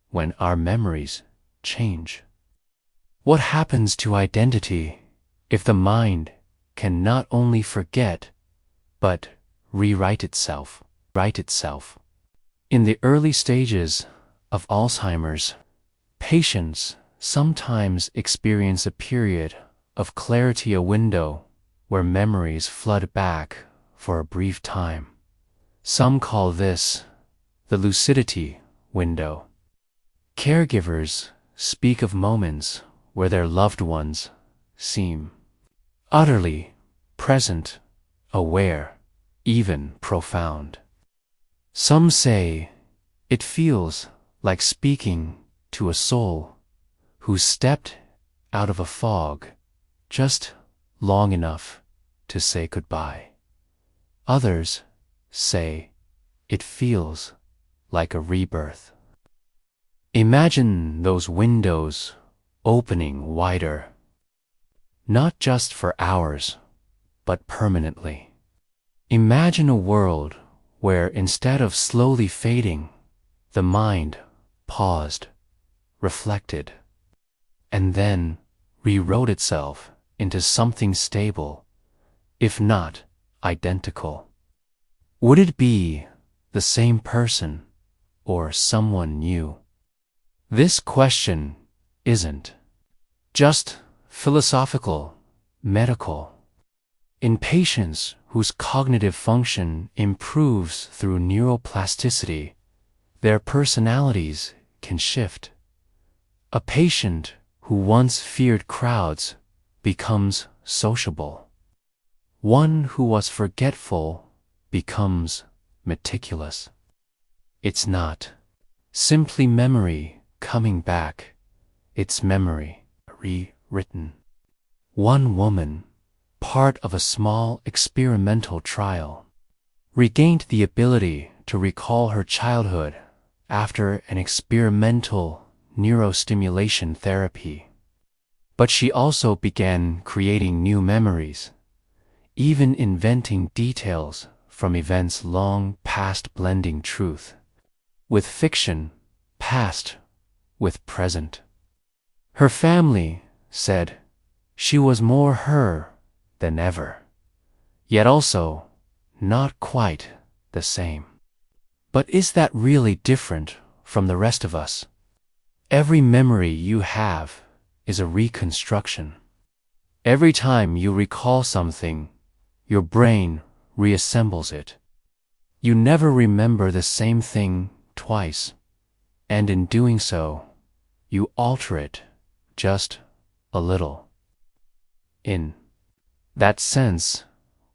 when our memories change? What happens to identity if the mind can not only forget, but rewrite itself? In the early stages of Alzheimer's, patients sometimes experience a period of clarity, a window where memories flood back for a brief time. Some call this the lucidity window. Caregivers speak of moments where their loved ones seem utterly present, aware, even profound. Some say it feels like speaking to a soul who stepped out of a fog just long enough to say goodbye. Others say it feels like a rebirth. Imagine those windows opening wider, not just for hours, but permanently. Imagine a world where instead of slowly fading, the mind paused, reflected, and then rewrote itself into something stable, if not identical. Would it be the same person or someone new? This question isn't just philosophical, medical. In patients whose cognitive function improves through neuroplasticity, their personalities can shift. A patient who once feared crowds becomes sociable. One who was forgetful becomes meticulous. It's not simply memory coming back, it's memory rewritten. One woman, part of a small experimental trial, regained the ability to recall her childhood after an experimental neurostimulation therapy. But she also began creating new memories, even inventing details from events long past, blending truth with fiction, past with present. Her family said she was more her than ever, yet also not quite the same. But is that really different from the rest of us? Every memory you have is a reconstruction. Every time you recall something, your brain reassembles it. You never remember the same thing twice, and in doing so, you alter it just a little. In that sense,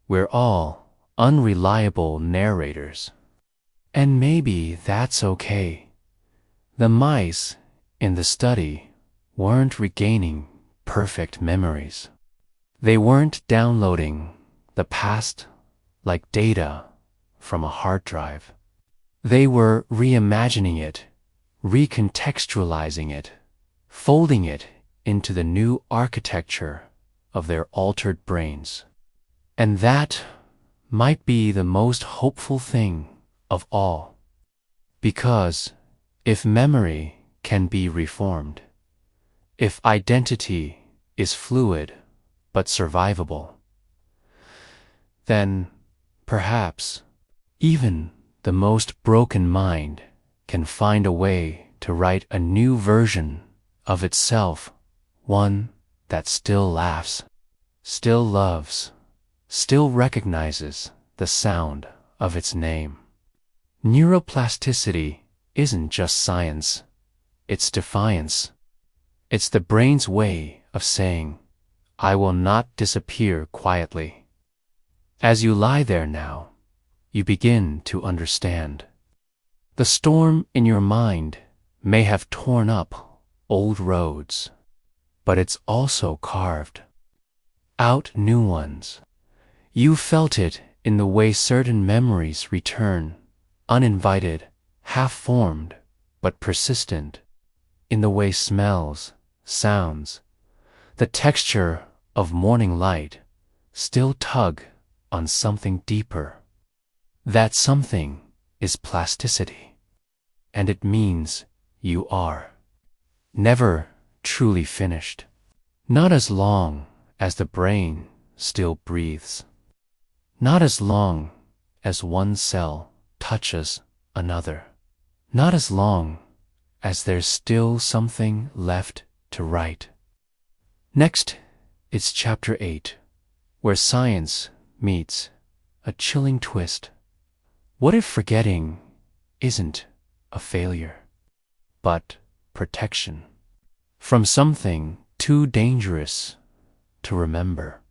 we're all unreliable narrators. And maybe that's okay. The mice in the study weren't regaining perfect memories. They weren't downloading the past like data from a hard drive. They were reimagining it, recontextualizing it, folding it into the new architecture of their altered brains. And that might be the most hopeful thing of all. Because if memory can be reformed, if identity is fluid but survivable, then perhaps even the most broken mind can find a way to write a new version of itself, one that still laughs, still loves, still recognizes the sound of its name. Neuroplasticity isn't just science, it's defiance. It's the brain's way of saying, I will not disappear quietly. As you lie there now, you begin to understand. The storm in your mind may have torn up old roads, but it's also carved out new ones. You felt it in the way certain memories return, uninvited, half-formed, but persistent, in the way smells, sounds, the texture of morning light still tug on something deeper. That something is plasticity, and it means you are never truly finished. Not as long as the brain still breathes. Not as long as one cell touches another. Not as long as there's still something left to write. Next, it's Chapter 8, where science meets a chilling twist. What if forgetting isn't a failure, but protection from something too dangerous to remember?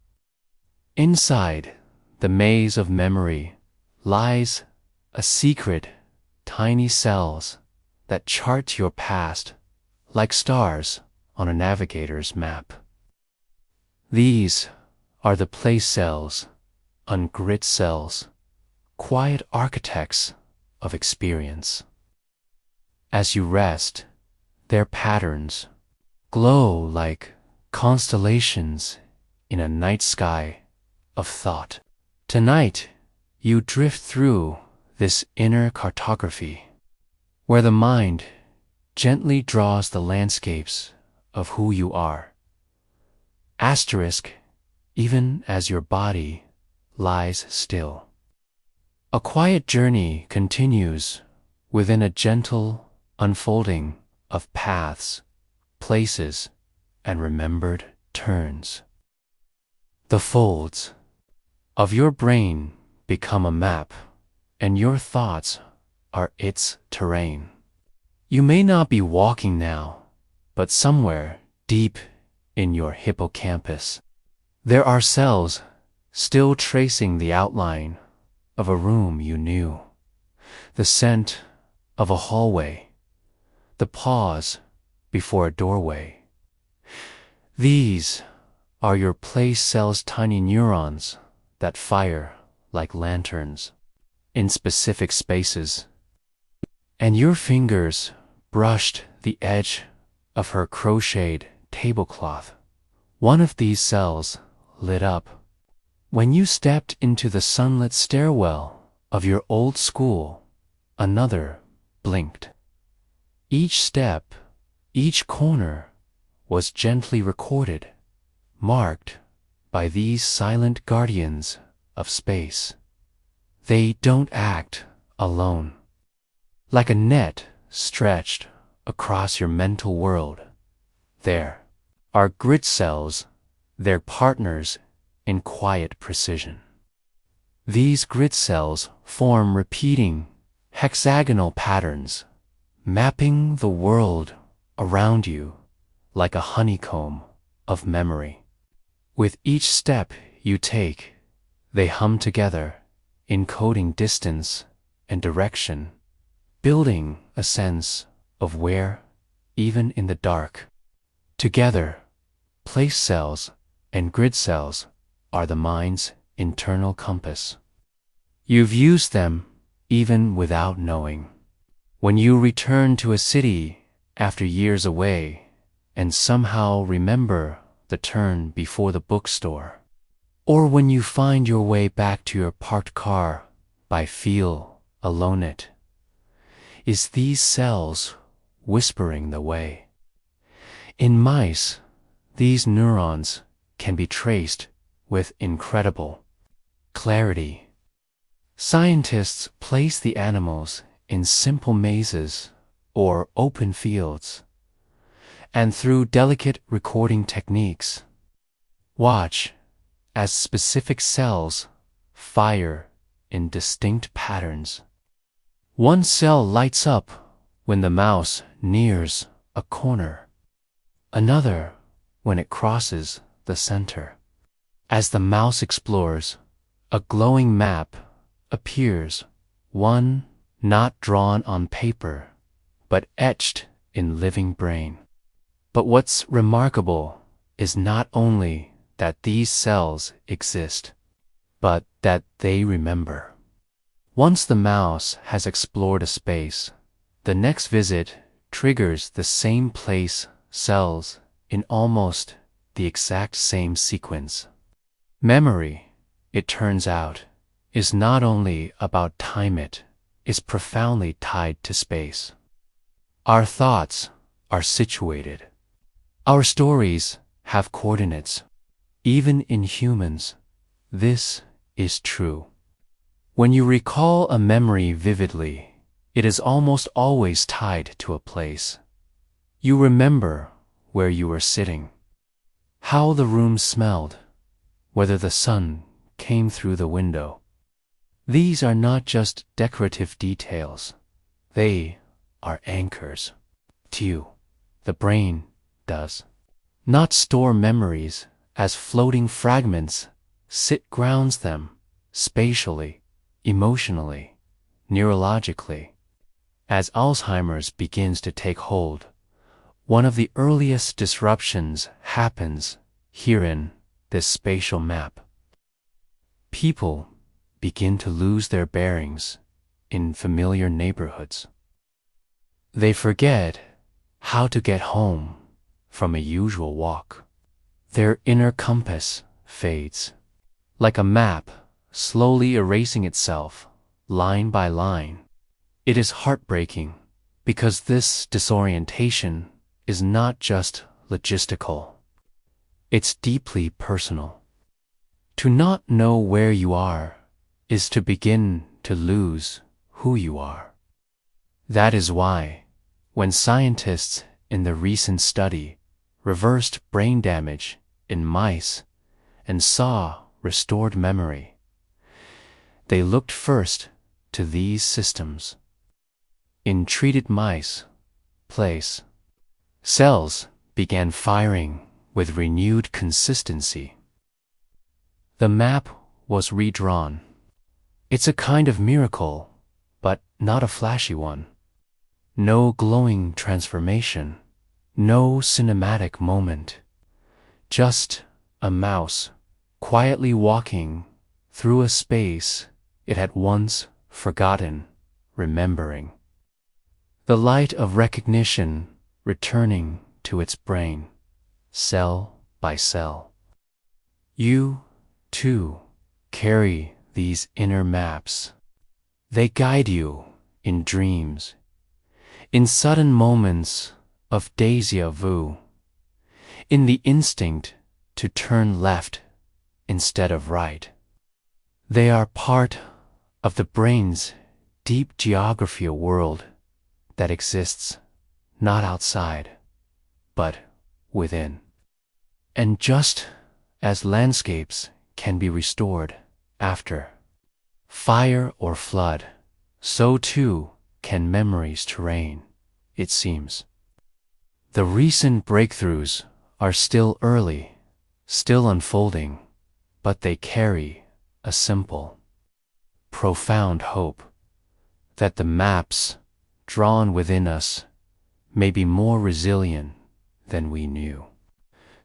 Inside the maze of memory lies a secret, tiny cells that chart your past like stars on a navigator's map. These are the place cells, ungrit cells, quiet architects of experience. As you rest, their patterns glow like constellations in a night sky of thought. Tonight, you drift through this inner cartography, where the mind gently draws the landscapes of who you are. Asterisk, even as your body lies still. A quiet journey continues within a gentle unfolding of paths, places, and remembered turns. The folds of your brain become a map, and your thoughts are its terrain. You may not be walking now, but somewhere deep in your hippocampus, there are cells still tracing the outline of a room you knew, the scent of a hallway, the pause before a doorway. These are your place cells' tiny neurons that fire like lanterns in specific spaces. And your fingers brushed the edge of her crocheted tablecloth. One of these cells lit up when you stepped into the sunlit stairwell of your old school. Another blinked. Each step, each corner was gently recorded, marked by these silent guardians of space. They don't act alone. Like a net stretched across your mental world, there are grid cells, their partners in quiet precision. These grid cells form repeating hexagonal patterns, mapping the world around you like a honeycomb of memory. With each step you take, they hum together, encoding distance and direction, building a sense of where, even in the dark. Together, place cells and grid cells are the mind's internal compass. You've used them even without knowing. When you return to a city after years away and somehow remember the turn before the bookstore, or when you find your way back to your parked car by feel alone, it is these cells whispering the way. In mice, these neurons can be traced with incredible clarity. Scientists place the animals in simple mazes or open fields, and through delicate recording techniques, watch as specific cells fire in distinct patterns. One cell lights up when the mouse nears a corner, another when it crosses the center. As the mouse explores, a glowing map appears, one not drawn on paper, but etched in living brain. But what's remarkable is not only that these cells exist, but that they remember. Once the mouse has explored a space, the next visit triggers the same place cells in almost the exact same sequence. Memory, it turns out, is not only about time, it is profoundly tied to space. Our thoughts are situated. Our stories have coordinates. Even in humans, this is true. When you recall a memory vividly, it is almost always tied to a place. You remember where you were sitting, how the room smelled, whether the sun came through the window. These are not just decorative details. They are anchors. You, the brain, does not store memories as floating fragments. It grounds them spatially, emotionally, neurologically. As Alzheimer's begins to take hold, one of the earliest disruptions happens here in this spatial map. People begin to lose their bearings in familiar neighborhoods. They forget how to get home from a usual walk. Their inner compass fades, like a map slowly erasing itself line by line. It is heartbreaking, Because this disorientation is not just logistical, it's deeply personal. To not know where you are is to begin to lose who you are. That is why, when scientists in the recent study reversed brain damage in mice and saw restored memory, they looked first to these systems. In treated mice, cells began firing with renewed consistency. The map was redrawn. It's a kind of miracle, but not a flashy one. No glowing transformation, no cinematic moment. Just a mouse quietly walking through a space it had once forgotten, remembering. The light of recognition returning to its brain, cell by cell. You, too, carry these inner maps. They guide you in dreams, in sudden moments of déjà vu, in the instinct to turn left instead of right. They are part of the brain's deep geography world that exists not outside, but within. And just as landscapes can be restored after fire or flood, so too can memories terrain, it seems. The recent breakthroughs are still early, still unfolding, but they carry a simple, profound hope that the maps drawn within us may be more resilient than we knew.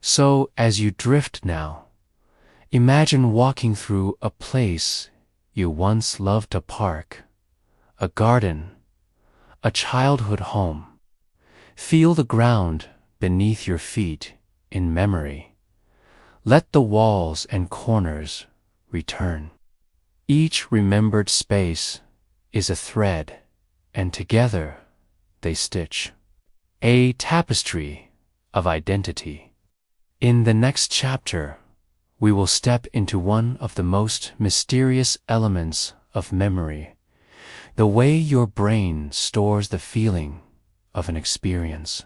So, as you drift now, imagine walking through a place you once loved, a park, a garden, a childhood home. Feel the ground beneath your feet in memory. Let the walls and corners return. Each remembered space is a thread, and together they stitch a tapestry of identity. In the next chapter, we will step into one of the most mysterious elements of memory, the way your brain stores the feeling of an experience,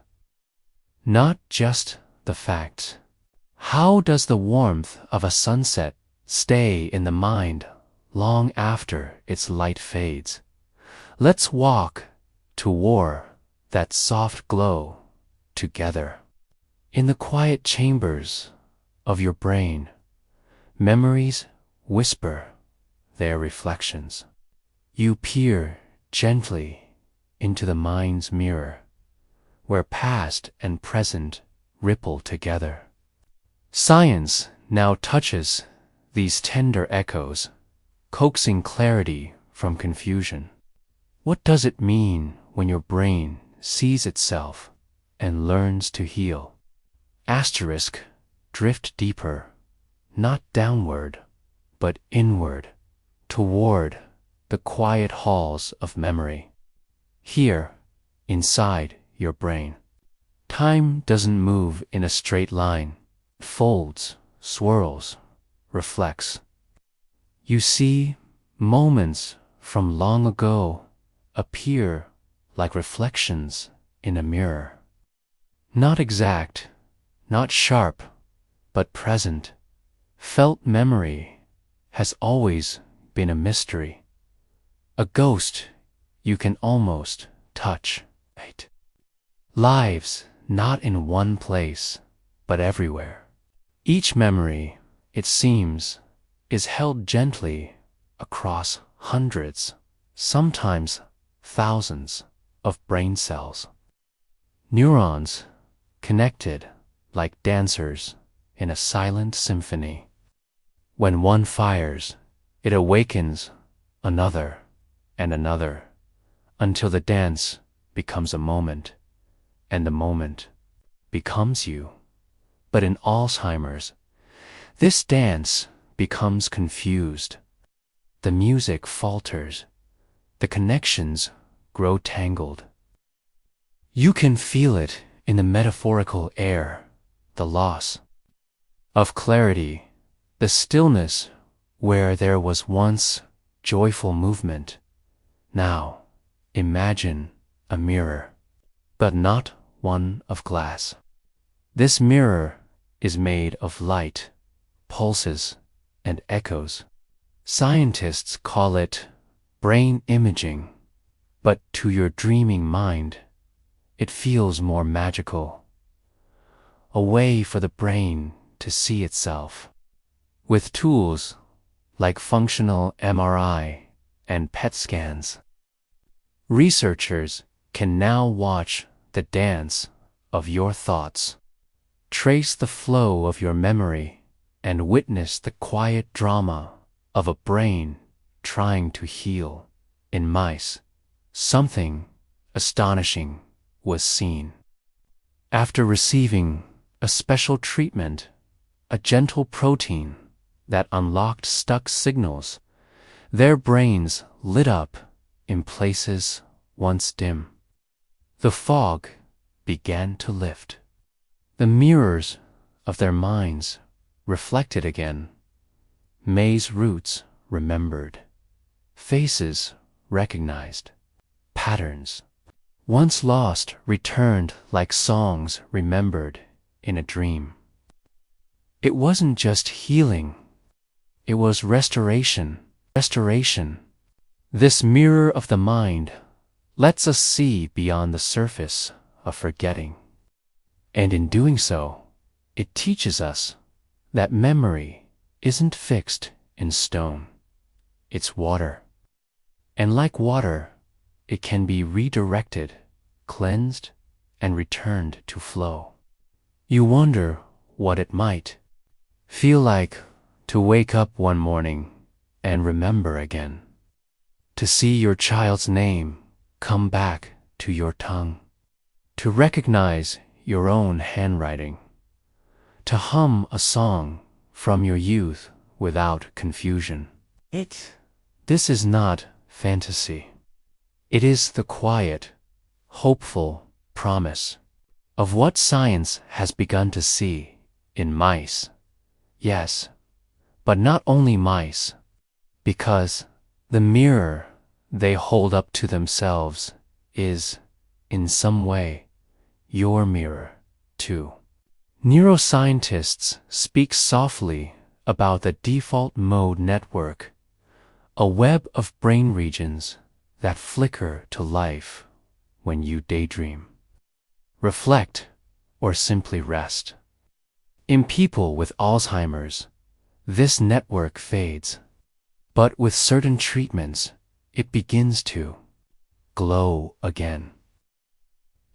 not just the facts. How does the warmth of a sunset stay in the mind long after its light fades? Let's walk toward that soft glow together. In the quiet chambers of your brain, memories whisper their reflections. You peer gently into the mind's mirror, where past and present ripple together. Science now touches these tender echoes, coaxing clarity from confusion. What does it mean when your brain sees itself and learns to heal? Drift deeper, not downward, but inward, toward the quiet halls of memory. Here, inside your brain, time doesn't move in a straight line. It folds, swirls, reflects. You see moments from long ago appear like reflections in a mirror. Not exact, not sharp, but present. Felt memory has always been a mystery, a ghost you can almost touch. Lives not in one place, but everywhere. Each memory, it seems, is held gently across hundreds, sometimes thousands of brain cells. Neurons connected like dancers in a silent symphony. When one fires, it awakens another and another, until the dance becomes a moment, and the moment becomes you. But in Alzheimer's, this dance becomes confused. The music falters, the connections grow tangled. You can feel it in the metaphorical air, the loss of clarity, the stillness where there was once joyful movement. Now, imagine a mirror, but not one of glass. This mirror is made of light, pulses, and echoes. Scientists call it brain imaging, but to your dreaming mind, it feels more magical. A way for the brain to see itself. With tools like functional MRI and PET scans, researchers can now watch the dance of your thoughts, trace the flow of your memory, and witness the quiet drama of a brain trying to heal. In mice, something astonishing was seen. After receiving a special treatment, a gentle protein that unlocked stuck signals, their brains lit up in places once dim. The fog began to lift. The mirrors of their minds reflected again. Maze roots remembered. Faces recognized. Patterns once lost returned like songs remembered in a dream. It wasn't just healing, it was restoration. This mirror of the mind lets us see beyond the surface of forgetting. And in doing so, it teaches us that memory isn't fixed in stone. It's water. And like water, it can be redirected, cleansed, and returned to flow. You wonder what it might feel like to wake up one morning and remember again. To see your child's name come back to your tongue. To recognize your own handwriting. To hum a song from your youth without confusion. This is not fantasy. It is the quiet, hopeful promise of what science has begun to see in mice. Yes, but not only mice, because the mirror they hold up to themselves is, in some way, your mirror, too. Neuroscientists speak softly about the default mode network, a web of brain regions that flicker to life when you daydream, reflect, or simply rest. In people with Alzheimer's, this network fades, but with certain treatments, it begins to glow again.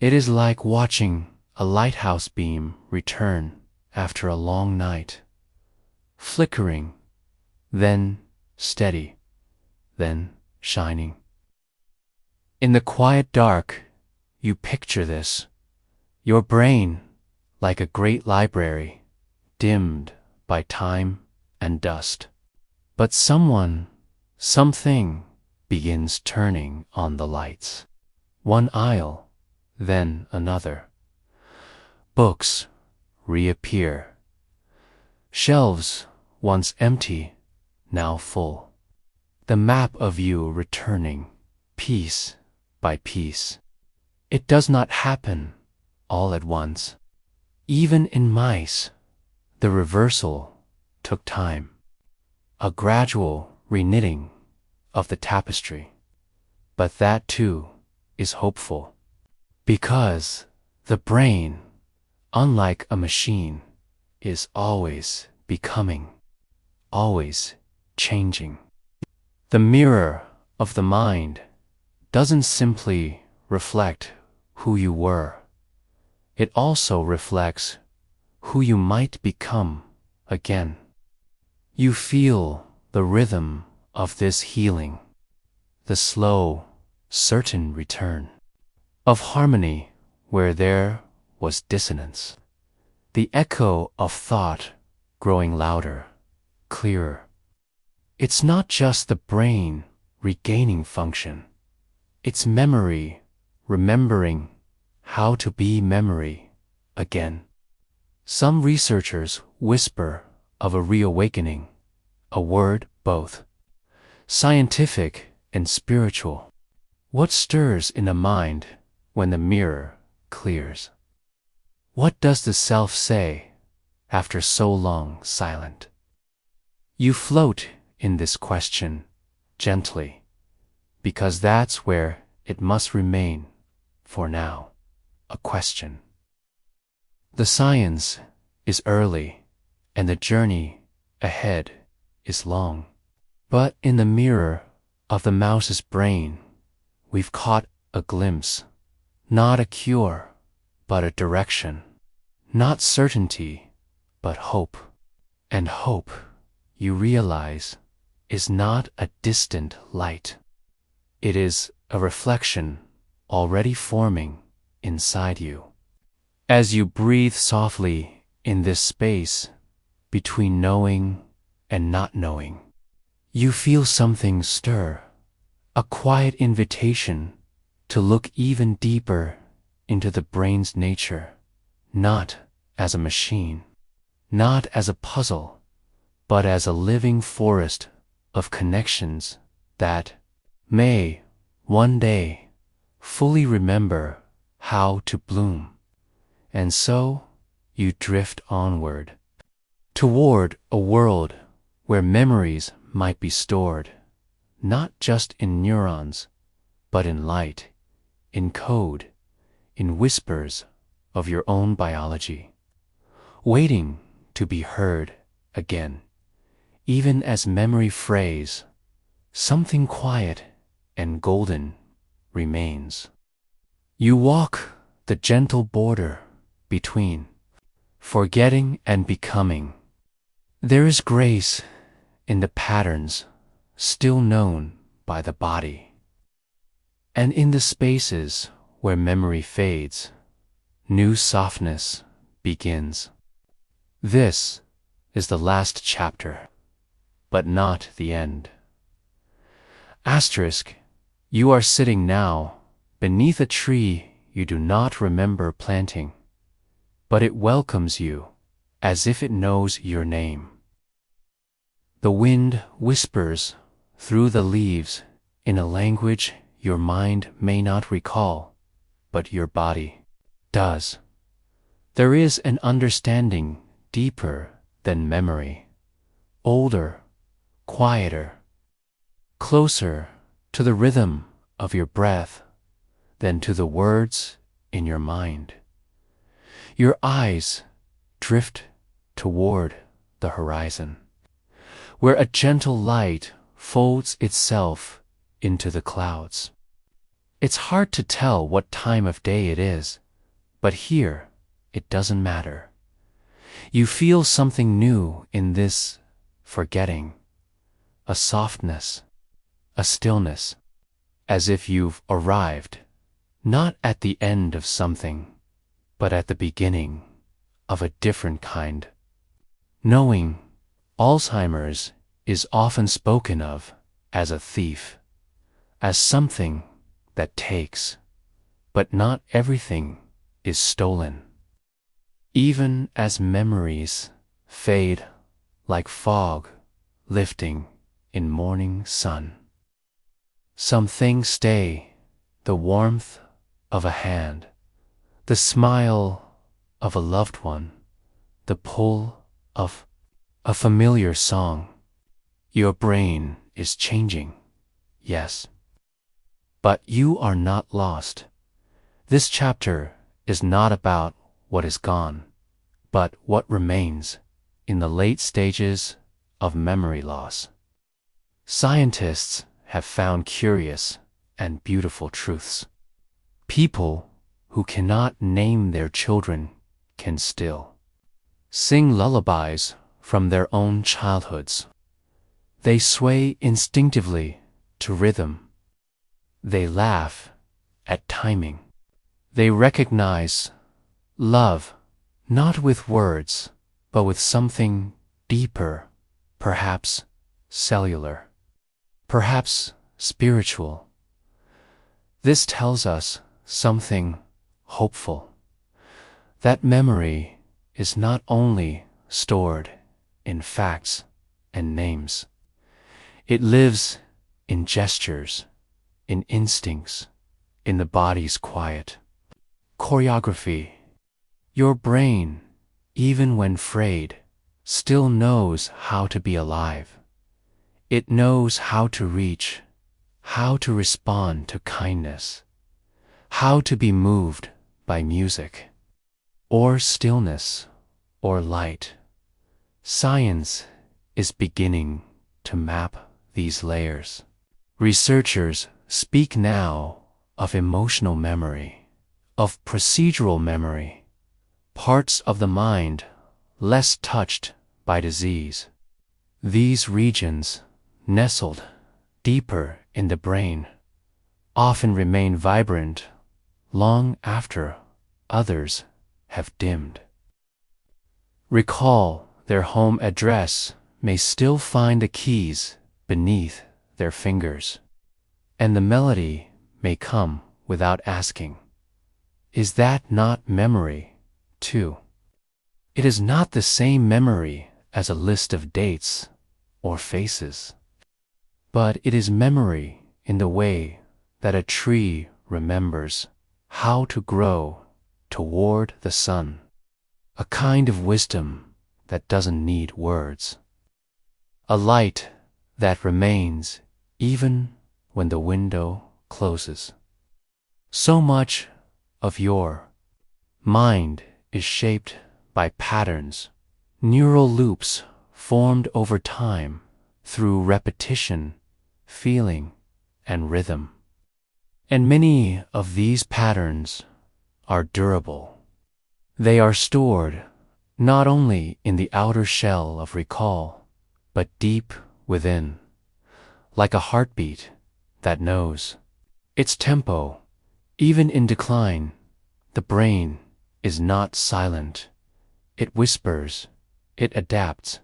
It is like watching a lighthouse beam return after a long night, flickering, then steady, then shining. In the quiet dark, you picture this, your brain like a great library, dimmed by time and dust. But someone, something begins turning on the lights. One aisle, then another. Books reappear. Shelves once empty, now full. The map of you returning, piece by piece. It does not happen all at once. Even in mice, the reversal took time. A gradual reknitting of the tapestry. But that too is hopeful. Because the brain, unlike a machine, is always becoming, always changing. The mirror of the mind doesn't simply reflect who you were. It also reflects who you might become again. You feel the rhythm of this healing, the slow, certain return of harmony where there was dissonance, the echo of thought growing louder, clearer. It's not just the brain regaining function, it's memory remembering how to be memory again. Some researchers whisper of a reawakening, a word both scientific and spiritual. What stirs in a mind when the mirror clears? What does the self say after so long silent? You float in this question gently, because that's where it must remain for now, a question. The science is early and the journey ahead is long. But in the mirror of the mouse's brain, we've caught a glimpse, not a cure, but a direction, not certainty, but hope. And hope, you realize, is not a distant light. It is a reflection already forming inside you. As you breathe softly in this space between knowing and not knowing, you feel something stir, a quiet invitation to look even deeper into the brain's nature, not as a machine, not as a puzzle, but as a living forest of connections that may, one day, fully remember how to bloom. And so, you drift onward, toward a world where memories might be stored, not just in neurons, but in light, in code, in whispers of your own biology, waiting to be heard again, even as memory frays, something quiet and golden remains. You walk the gentle border between forgetting and becoming. There is grace in the patterns still known by the body, and in the spaces where memory fades, new softness begins. This is the last chapter, but not the end. Asterisk, you are sitting now beneath a tree you do not remember planting, but it welcomes you as if it knows your name. The wind whispers through the leaves in a language your mind may not recall, but your body does. There is an understanding deeper than memory, older, quieter, closer to the rhythm of your breath than to the words in your mind. Your eyes drift toward the horizon, where a gentle light folds itself into the clouds. It's hard to tell what time of day it is, but here it doesn't matter. You feel something new in this forgetting, a softness, a stillness, as if you've arrived, not at the end of something, but at the beginning of a different kind. Knowing Alzheimer's is often spoken of as a thief, as something that takes, but not everything is stolen. Even as memories fade like fog lifting in morning sun, some things stay, the warmth of a hand, the smile of a loved one, the pull of a familiar song. Your brain is changing, yes. But you are not lost. This chapter is not about what is gone, but what remains in the late stages of memory loss. Scientists have found curious and beautiful truths. People who cannot name their children can still sing lullabies from their own childhoods. They sway instinctively to rhythm. They laugh at timing. They recognize love, not with words, but with something deeper, perhaps cellular, perhaps spiritual. This tells us something hopeful. That memory is not only stored in facts and names. It lives in gestures, in instincts, in the body's quiet choreography. Your brain, even when frayed, still knows how to be alive. It knows how to reach, how to respond to kindness, how to be moved by music, or stillness, or light. Science is beginning to map these layers. Researchers speak now of emotional memory, of procedural memory, parts of the mind less touched by disease. These regions, nestled deeper in the brain, often remain vibrant long after others have dimmed. Recall their home address may still find the keys beneath their fingers, and the melody may come without asking. Is that not memory, too? It is not the same memory as a list of dates or faces, but it is memory in the way that a tree remembers how to grow toward the sun, a kind of wisdom that doesn't need words, a light that remains even when the window closes. So much of your mind is shaped by patterns, neural loops formed over time through repetition, feeling, and rhythm. And many of these patterns are durable. They are stored not only in the outer shell of recall, but deep within, like a heartbeat that knows its tempo. Even in decline, the brain is not silent. It whispers, it adapts,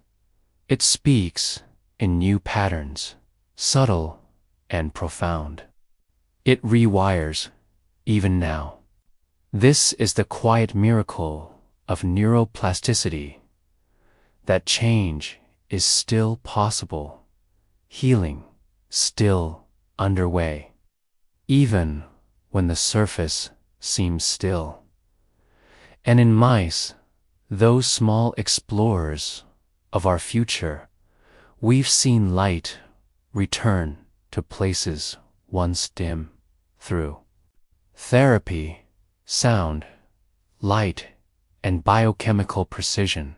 it speaks in new patterns, subtle and profound. It rewires, even now. This is the quiet miracle of neuroplasticity, that change is still possible, healing still underway, even when the surface seems still. And in mice, those small explorers of our future, we've seen light return to places once dim through therapy, sound, light, and biochemical precision.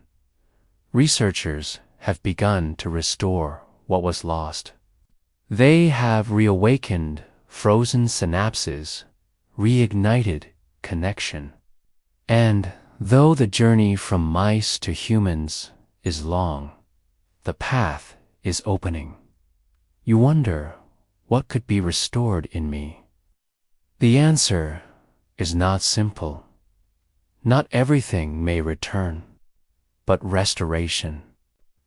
Researchers have begun to restore what was lost. They have reawakened frozen synapses, reignited connection. And though the journey from mice to humans is long, the path is opening. You wonder, what could be restored in me? The answer is not simple. Not everything may return, but restoration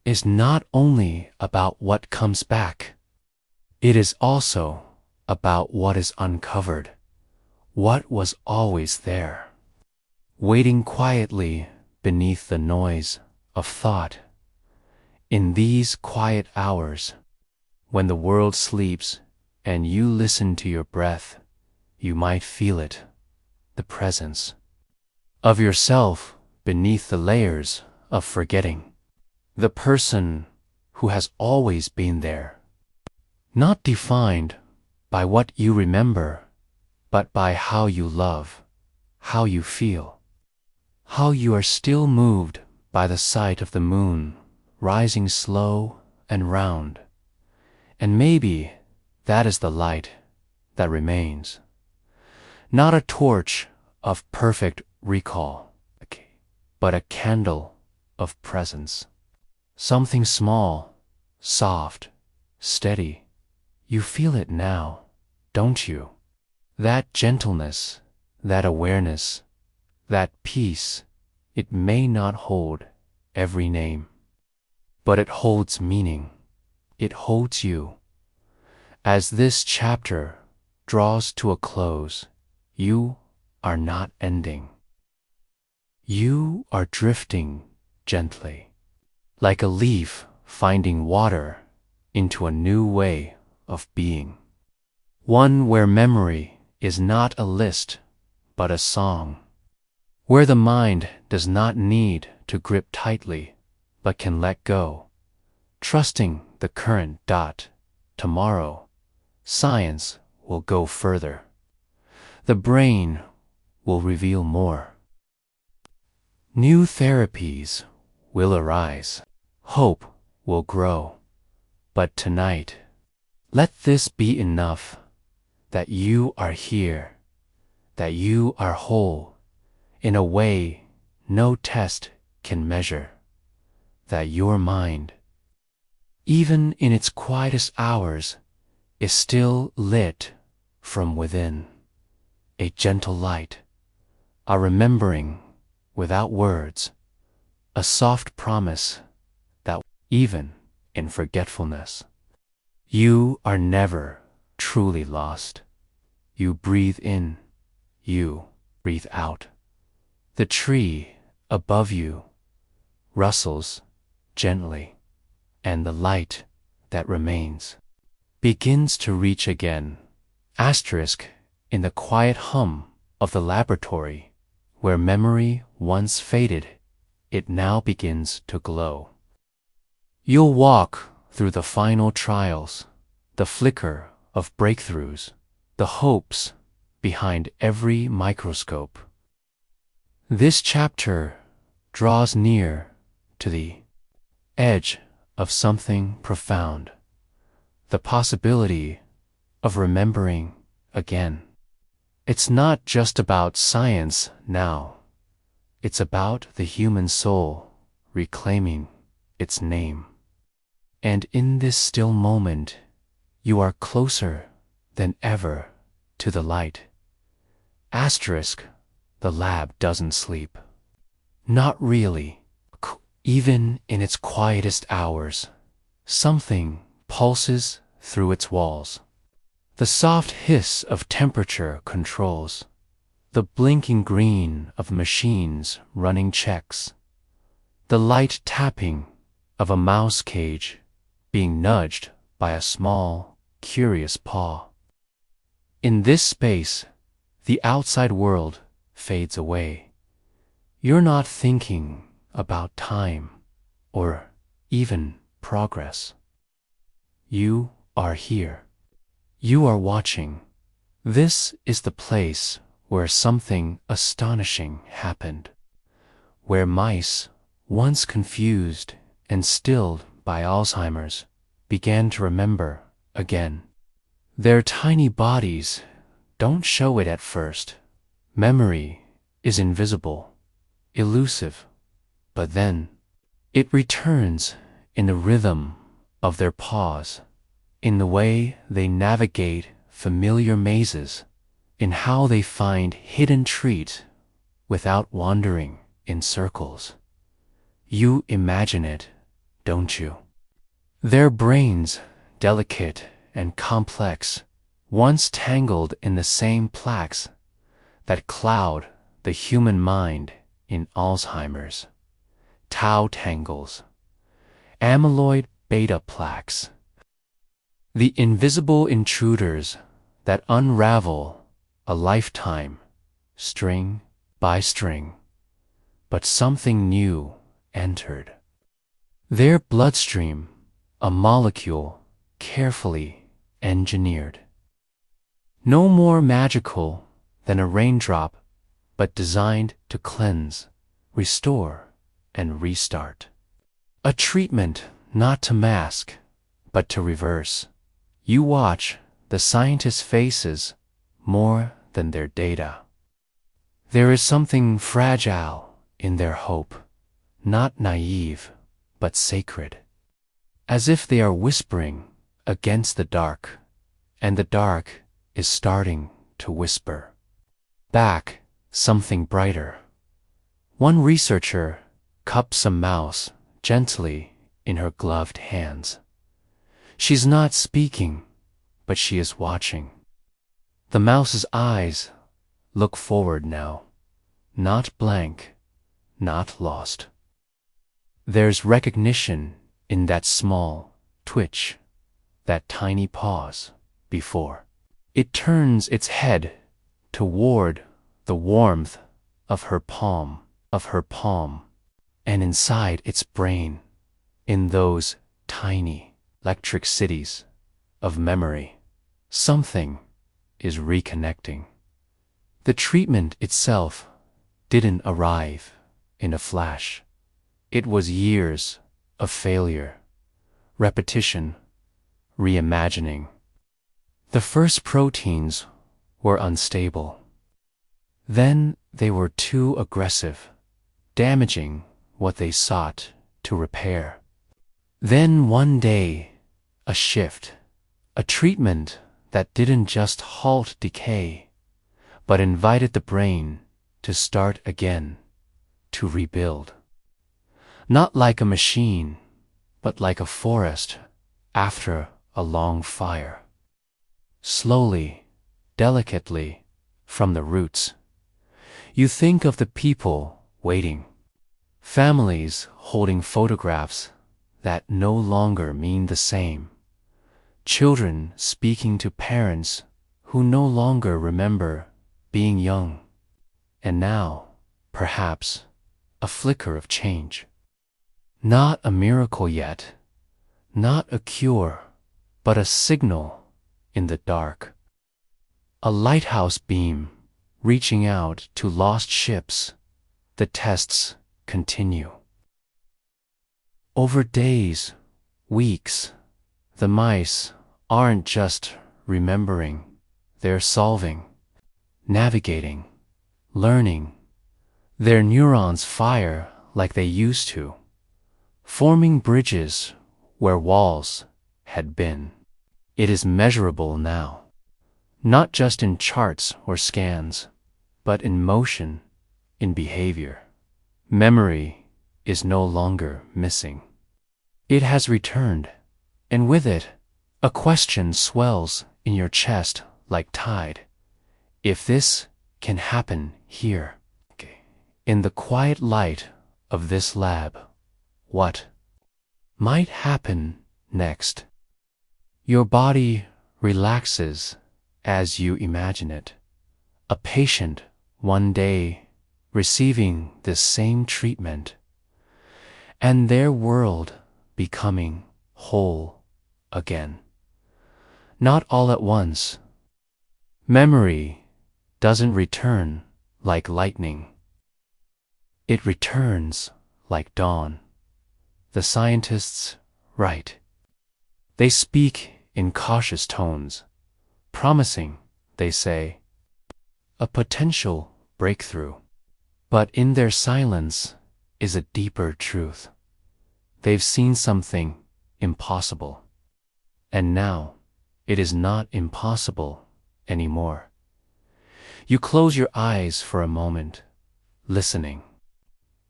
is not only about what comes back. It is also about what is uncovered, what was always there, waiting quietly beneath the noise of thought. In these quiet hours, when the world sleeps and you listen to your breath, you might feel it, the presence of yourself beneath the layers of forgetting, the person who has always been there, not defined by what you remember, but by how you love, how you feel, how you are still moved by the sight of the moon rising slow and round. And maybe that is the light that remains. Not a torch of perfect recall, but a candle of presence. Something small, soft, steady. You feel it now, don't you? That gentleness, that awareness, that peace, it may not hold every name, but it holds meaning. It holds you. As this chapter draws to a close, you are not ending. You are drifting gently, like a leaf finding water into a new way of being. One where memory is not a list, but a song. Where the mind does not need to grip tightly, but can let go, trusting the current. Tomorrow, science will go further. The brain will reveal more. New therapies will arise. Hope will grow. But tonight, let this be enough, that you are here, that you are whole, in a way no test can measure, that your mind, even in its quietest hours, is still lit from within, a gentle light, a remembering without words, a soft promise that even in forgetfulness, you are never truly lost. You breathe in, you breathe out. The tree above you rustles gently, and the light that remains begins to reach again. Asterisk in the quiet hum of the laboratory, where memory once faded, it now begins to glow. You'll walk through the final trials, the flicker of breakthroughs, the hopes behind every microscope. This chapter draws near to the edge of something profound, the possibility of remembering again. It's not just about science now. It's about the human soul reclaiming its name. And in this still moment, you are closer than ever to the light. Asterisk, the lab doesn't sleep. Not really. Even in its quietest hours, something pulses through its walls. The soft hiss of temperature controls, the blinking green of machines running checks, the light tapping of a mouse cage being nudged by a small, curious paw. In this space, the outside world fades away. You're not thinking about time or even progress. You are here. You are watching. This is the place where something astonishing happened, where mice, once confused and stilled by Alzheimer's, began to remember again. Their tiny bodies don't show it at first. Memory is invisible, elusive, but then it returns in the rhythm of their paws, in the way they navigate familiar mazes, in how they find hidden treat without wandering in circles. You imagine it, don't you? Their brains, delicate and complex, once tangled in the same plaques that cloud the human mind in Alzheimer's, tau tangles, amyloid beta plaques, the invisible intruders that unravel a lifetime, string by string. But something new entered. Their bloodstream, a molecule carefully engineered. No more magical than a raindrop, but designed to cleanse, restore, and restart. A treatment not to mask, but to reverse. You watch the scientists' faces more than their data. There is something fragile in their hope, not naive, but sacred. As if they are whispering against the dark, and the dark is starting to whisper back something brighter. One researcher cups a mouse gently in her gloved hands. She's not speaking, but she is watching. The mouse's eyes Look forward now, not blank, not lost. There's recognition in that small twitch, that tiny pause before it turns its head toward the warmth of her palm, and inside its brain, in those tiny electric cities of memory, something is reconnecting. The treatment itself didn't arrive in a flash. It was years of failure, repetition, reimagining. The first proteins were unstable. Then they were too aggressive, damaging what they sought to repair. Then one day, a shift, a treatment that didn't just halt decay, but invited the brain to start again, to rebuild. Not like a machine, but like a forest after a long fire. Slowly, delicately, from the roots. You think of the people waiting, families holding photographs that no longer mean the same, children speaking to parents who no longer remember being young, and now, perhaps, a flicker of change. Not a miracle yet, not a cure, but a signal in the dark. A lighthouse beam reaching out to lost ships. The tests continue. Over days, weeks, the mice aren't just remembering, they're solving, navigating, learning. Their neurons fire like they used to, forming bridges where walls had been. It is measurable now, not just in charts or scans, but in motion, in behavior. Memory is no longer missing. It has returned, and with it, a question swells in your chest like tide. If this can happen here, in the quiet light of this lab, what might happen next? Your body relaxes as you imagine it. A patient one day receiving this same treatment, and their world becoming whole again. Not all at once. Memory doesn't return like lightning. It returns like dawn. The scientists write. They speak in cautious tones, promising, they say, a potential breakthrough. But in their silence is a deeper truth. They've seen something impossible. And now it is not impossible anymore. You close your eyes for a moment, listening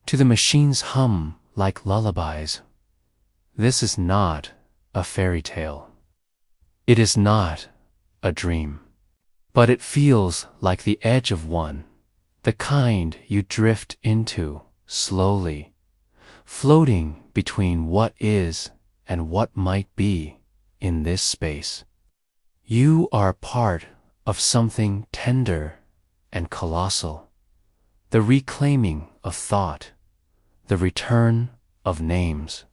to the machine's hum like lullabies. This is not a fairy tale. It is not a dream. But it feels like the edge of one, the kind you drift into slowly, floating between what is and what might be in this space. You are part of something tender and colossal, the reclaiming of thought, the return of names.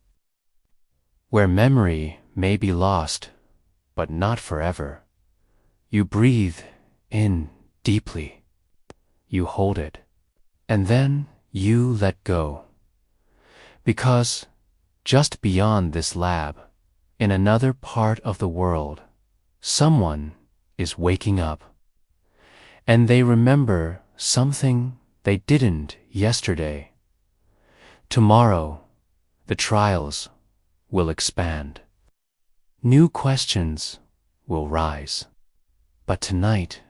Where memory may be lost, but not forever, you breathe in deeply, you hold it, and then you let go. Because just beyond this lab, in another part of the world, someone is waking up, and they remember something they didn't yesterday. Tomorrow, the trials will expand. New questions will rise. But tonight,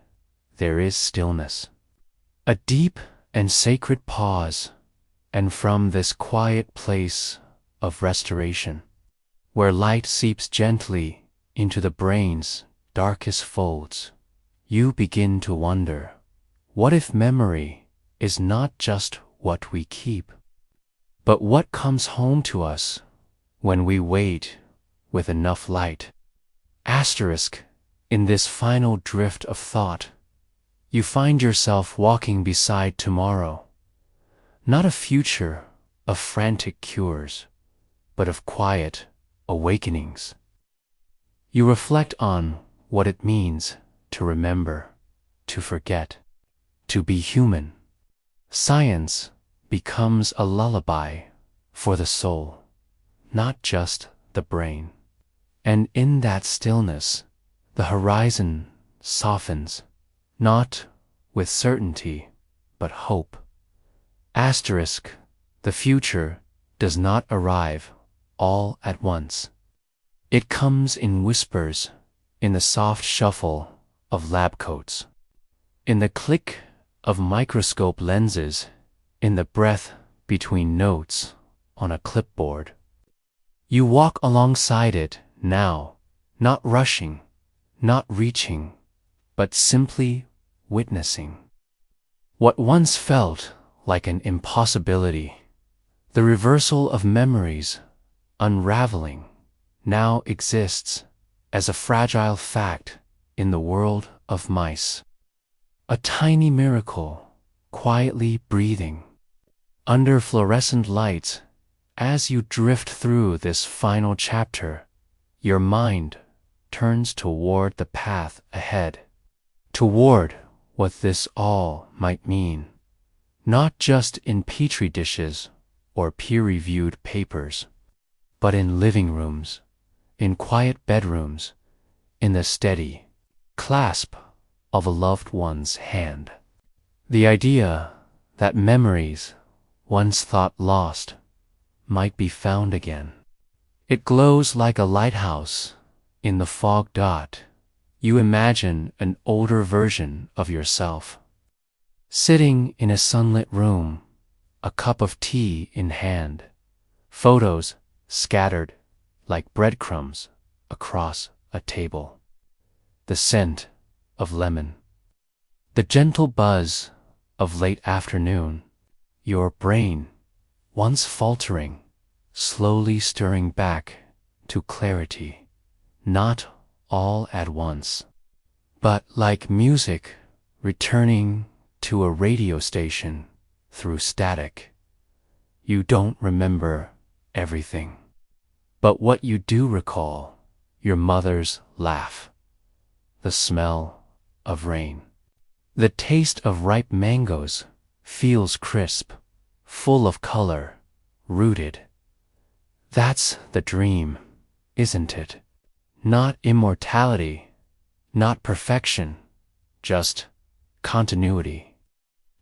there is stillness. A deep and sacred pause, and from this quiet place of restoration, where light seeps gently into the brain's darkest folds, you begin to wonder, what if memory is not just what we keep, but what comes home to us when we wait with enough light? Asterisk, in this final drift of thought, you find yourself walking beside tomorrow, not a future of frantic cures, but of quiet awakenings. You reflect on what it means to remember, to forget, to be human. Science becomes a lullaby for the soul, not just the brain. And in that stillness, the horizon softens, not with certainty, but hope. Asterisk, the future does not arrive all at once. It comes in whispers, in the soft shuffle of lab coats, in the click of microscope lenses, in the breath between notes on a clipboard. You walk alongside it now, not rushing, not reaching, but simply witnessing. What once felt like an impossibility, the reversal of memories unraveling, now exists as a fragile fact in the world of mice. A tiny miracle, quietly breathing. Under fluorescent lights, as you drift through this final chapter, your mind turns toward the path ahead, toward what this all might mean, not just in petri dishes or peer-reviewed papers, but in living rooms, in quiet bedrooms, in the steady clasp of a loved one's hand. The idea that memories once thought lost might be found again. It glows like a lighthouse in the fog dot. You imagine an older version of yourself, sitting in a sunlit room, a cup of tea in hand, photos scattered like breadcrumbs across a table. The scent of lemon, the gentle buzz of late afternoon, your brain, once faltering, slowly stirring back to clarity, not all at once, but like music returning to a radio station through static. You don't remember everything, but what you do recall, your mother's laugh, the smell of rain, the taste of ripe mangoes feels crisp, full of color, rooted. That's the dream, isn't it? Not immortality, not perfection, just continuity.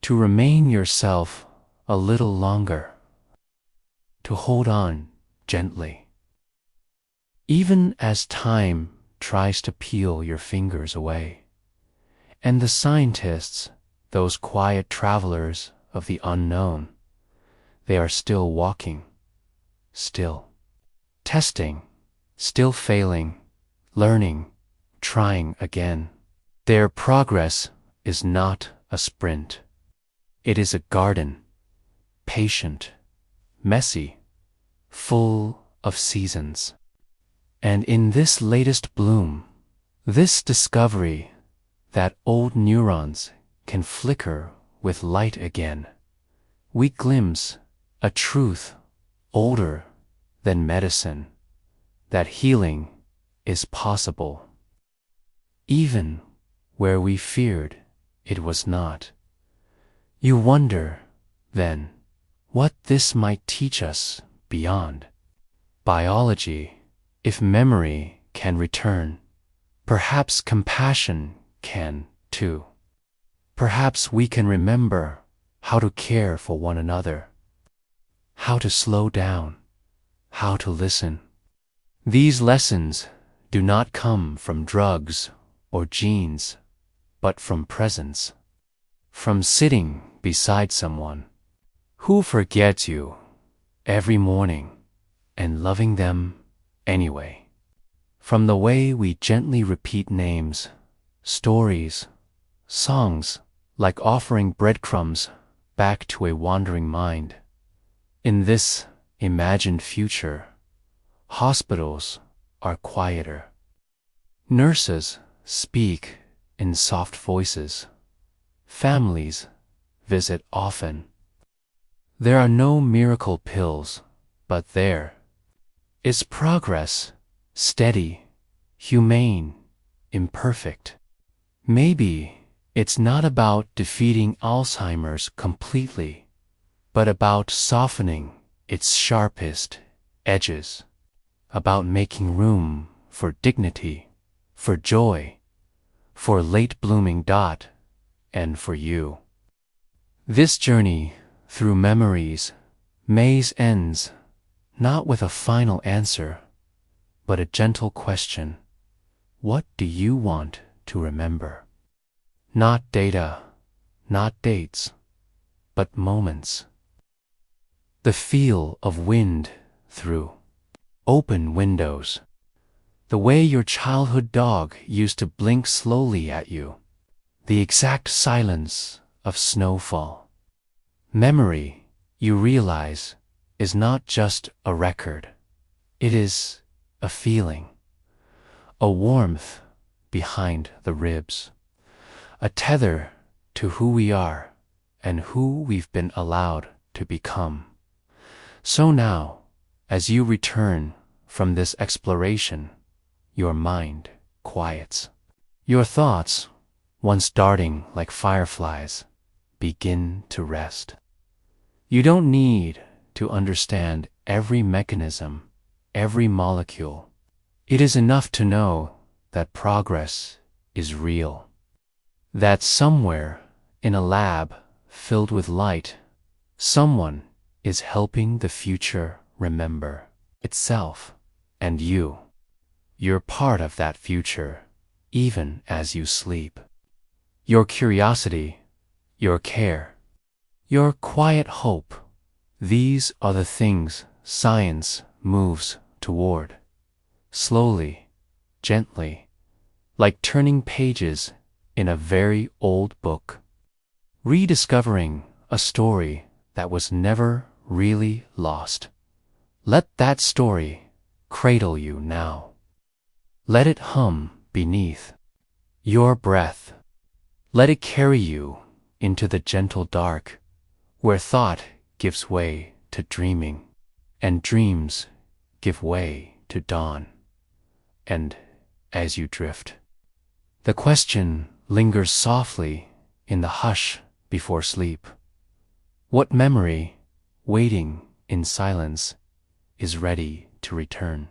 To remain yourself a little longer, to hold on gently. Even as time tries to peel your fingers away, and the scientists, those quiet travelers of the unknown, they are still walking, still testing, still failing, learning, trying again. Their progress is not a sprint. It is a garden, patient, messy, full of seasons. And in this latest bloom, this discovery that old neurons can flicker with light again, we glimpse a truth older than medicine, that healing is possible, even where we feared it was not. You wonder, then, what this might teach us beyond biology. If memory can return, perhaps compassion can too. Perhaps we can remember how to care for one another, how to slow down, how to listen. These lessons do not come from drugs or genes, but from presence, from sitting beside someone who forgets you every morning and loving them anyway. From the way we gently repeat names, stories, songs like offering breadcrumbs back to a wandering mind. In this imagined future, hospitals are quieter. Nurses speak in soft voices. Families visit often. There are no miracle pills, but there is progress, steady, humane, imperfect. Maybe it's not about defeating Alzheimer's completely, but about softening its sharpest edges, about making room for dignity, for joy, for late-blooming Dot, and for you. This journey through memory's maze ends not with a final answer, but a gentle question. What do you want to remember? Not data, not dates, but moments. The feel of wind through open windows. The way your childhood dog used to blink slowly at you. The exact silence of snowfall. Memory, you realize, is not just a record. It is a feeling. A warmth behind the ribs. A tether to who we are and who we've been allowed to become. So now, as you return from this exploration, your mind quiets. Your thoughts, once darting like fireflies, begin to rest. You don't need to understand every mechanism, every molecule. It is enough to know that progress is real. That somewhere in a lab filled with light, someone is helping the future remember itself and you. You're part of that future, even as you sleep. Your curiosity, your care, your quiet hope, these are the things science moves toward. Slowly, gently, like turning pages in a very old book. Rediscovering a story that was never really lost. Let that story cradle you now. Let it hum beneath your breath. Let it carry you into the gentle dark, where thought gives way to dreaming, and dreams give way to dawn. And as you drift, the question lingers softly in the hush before sleep. What memory, waiting in silence, is ready to return?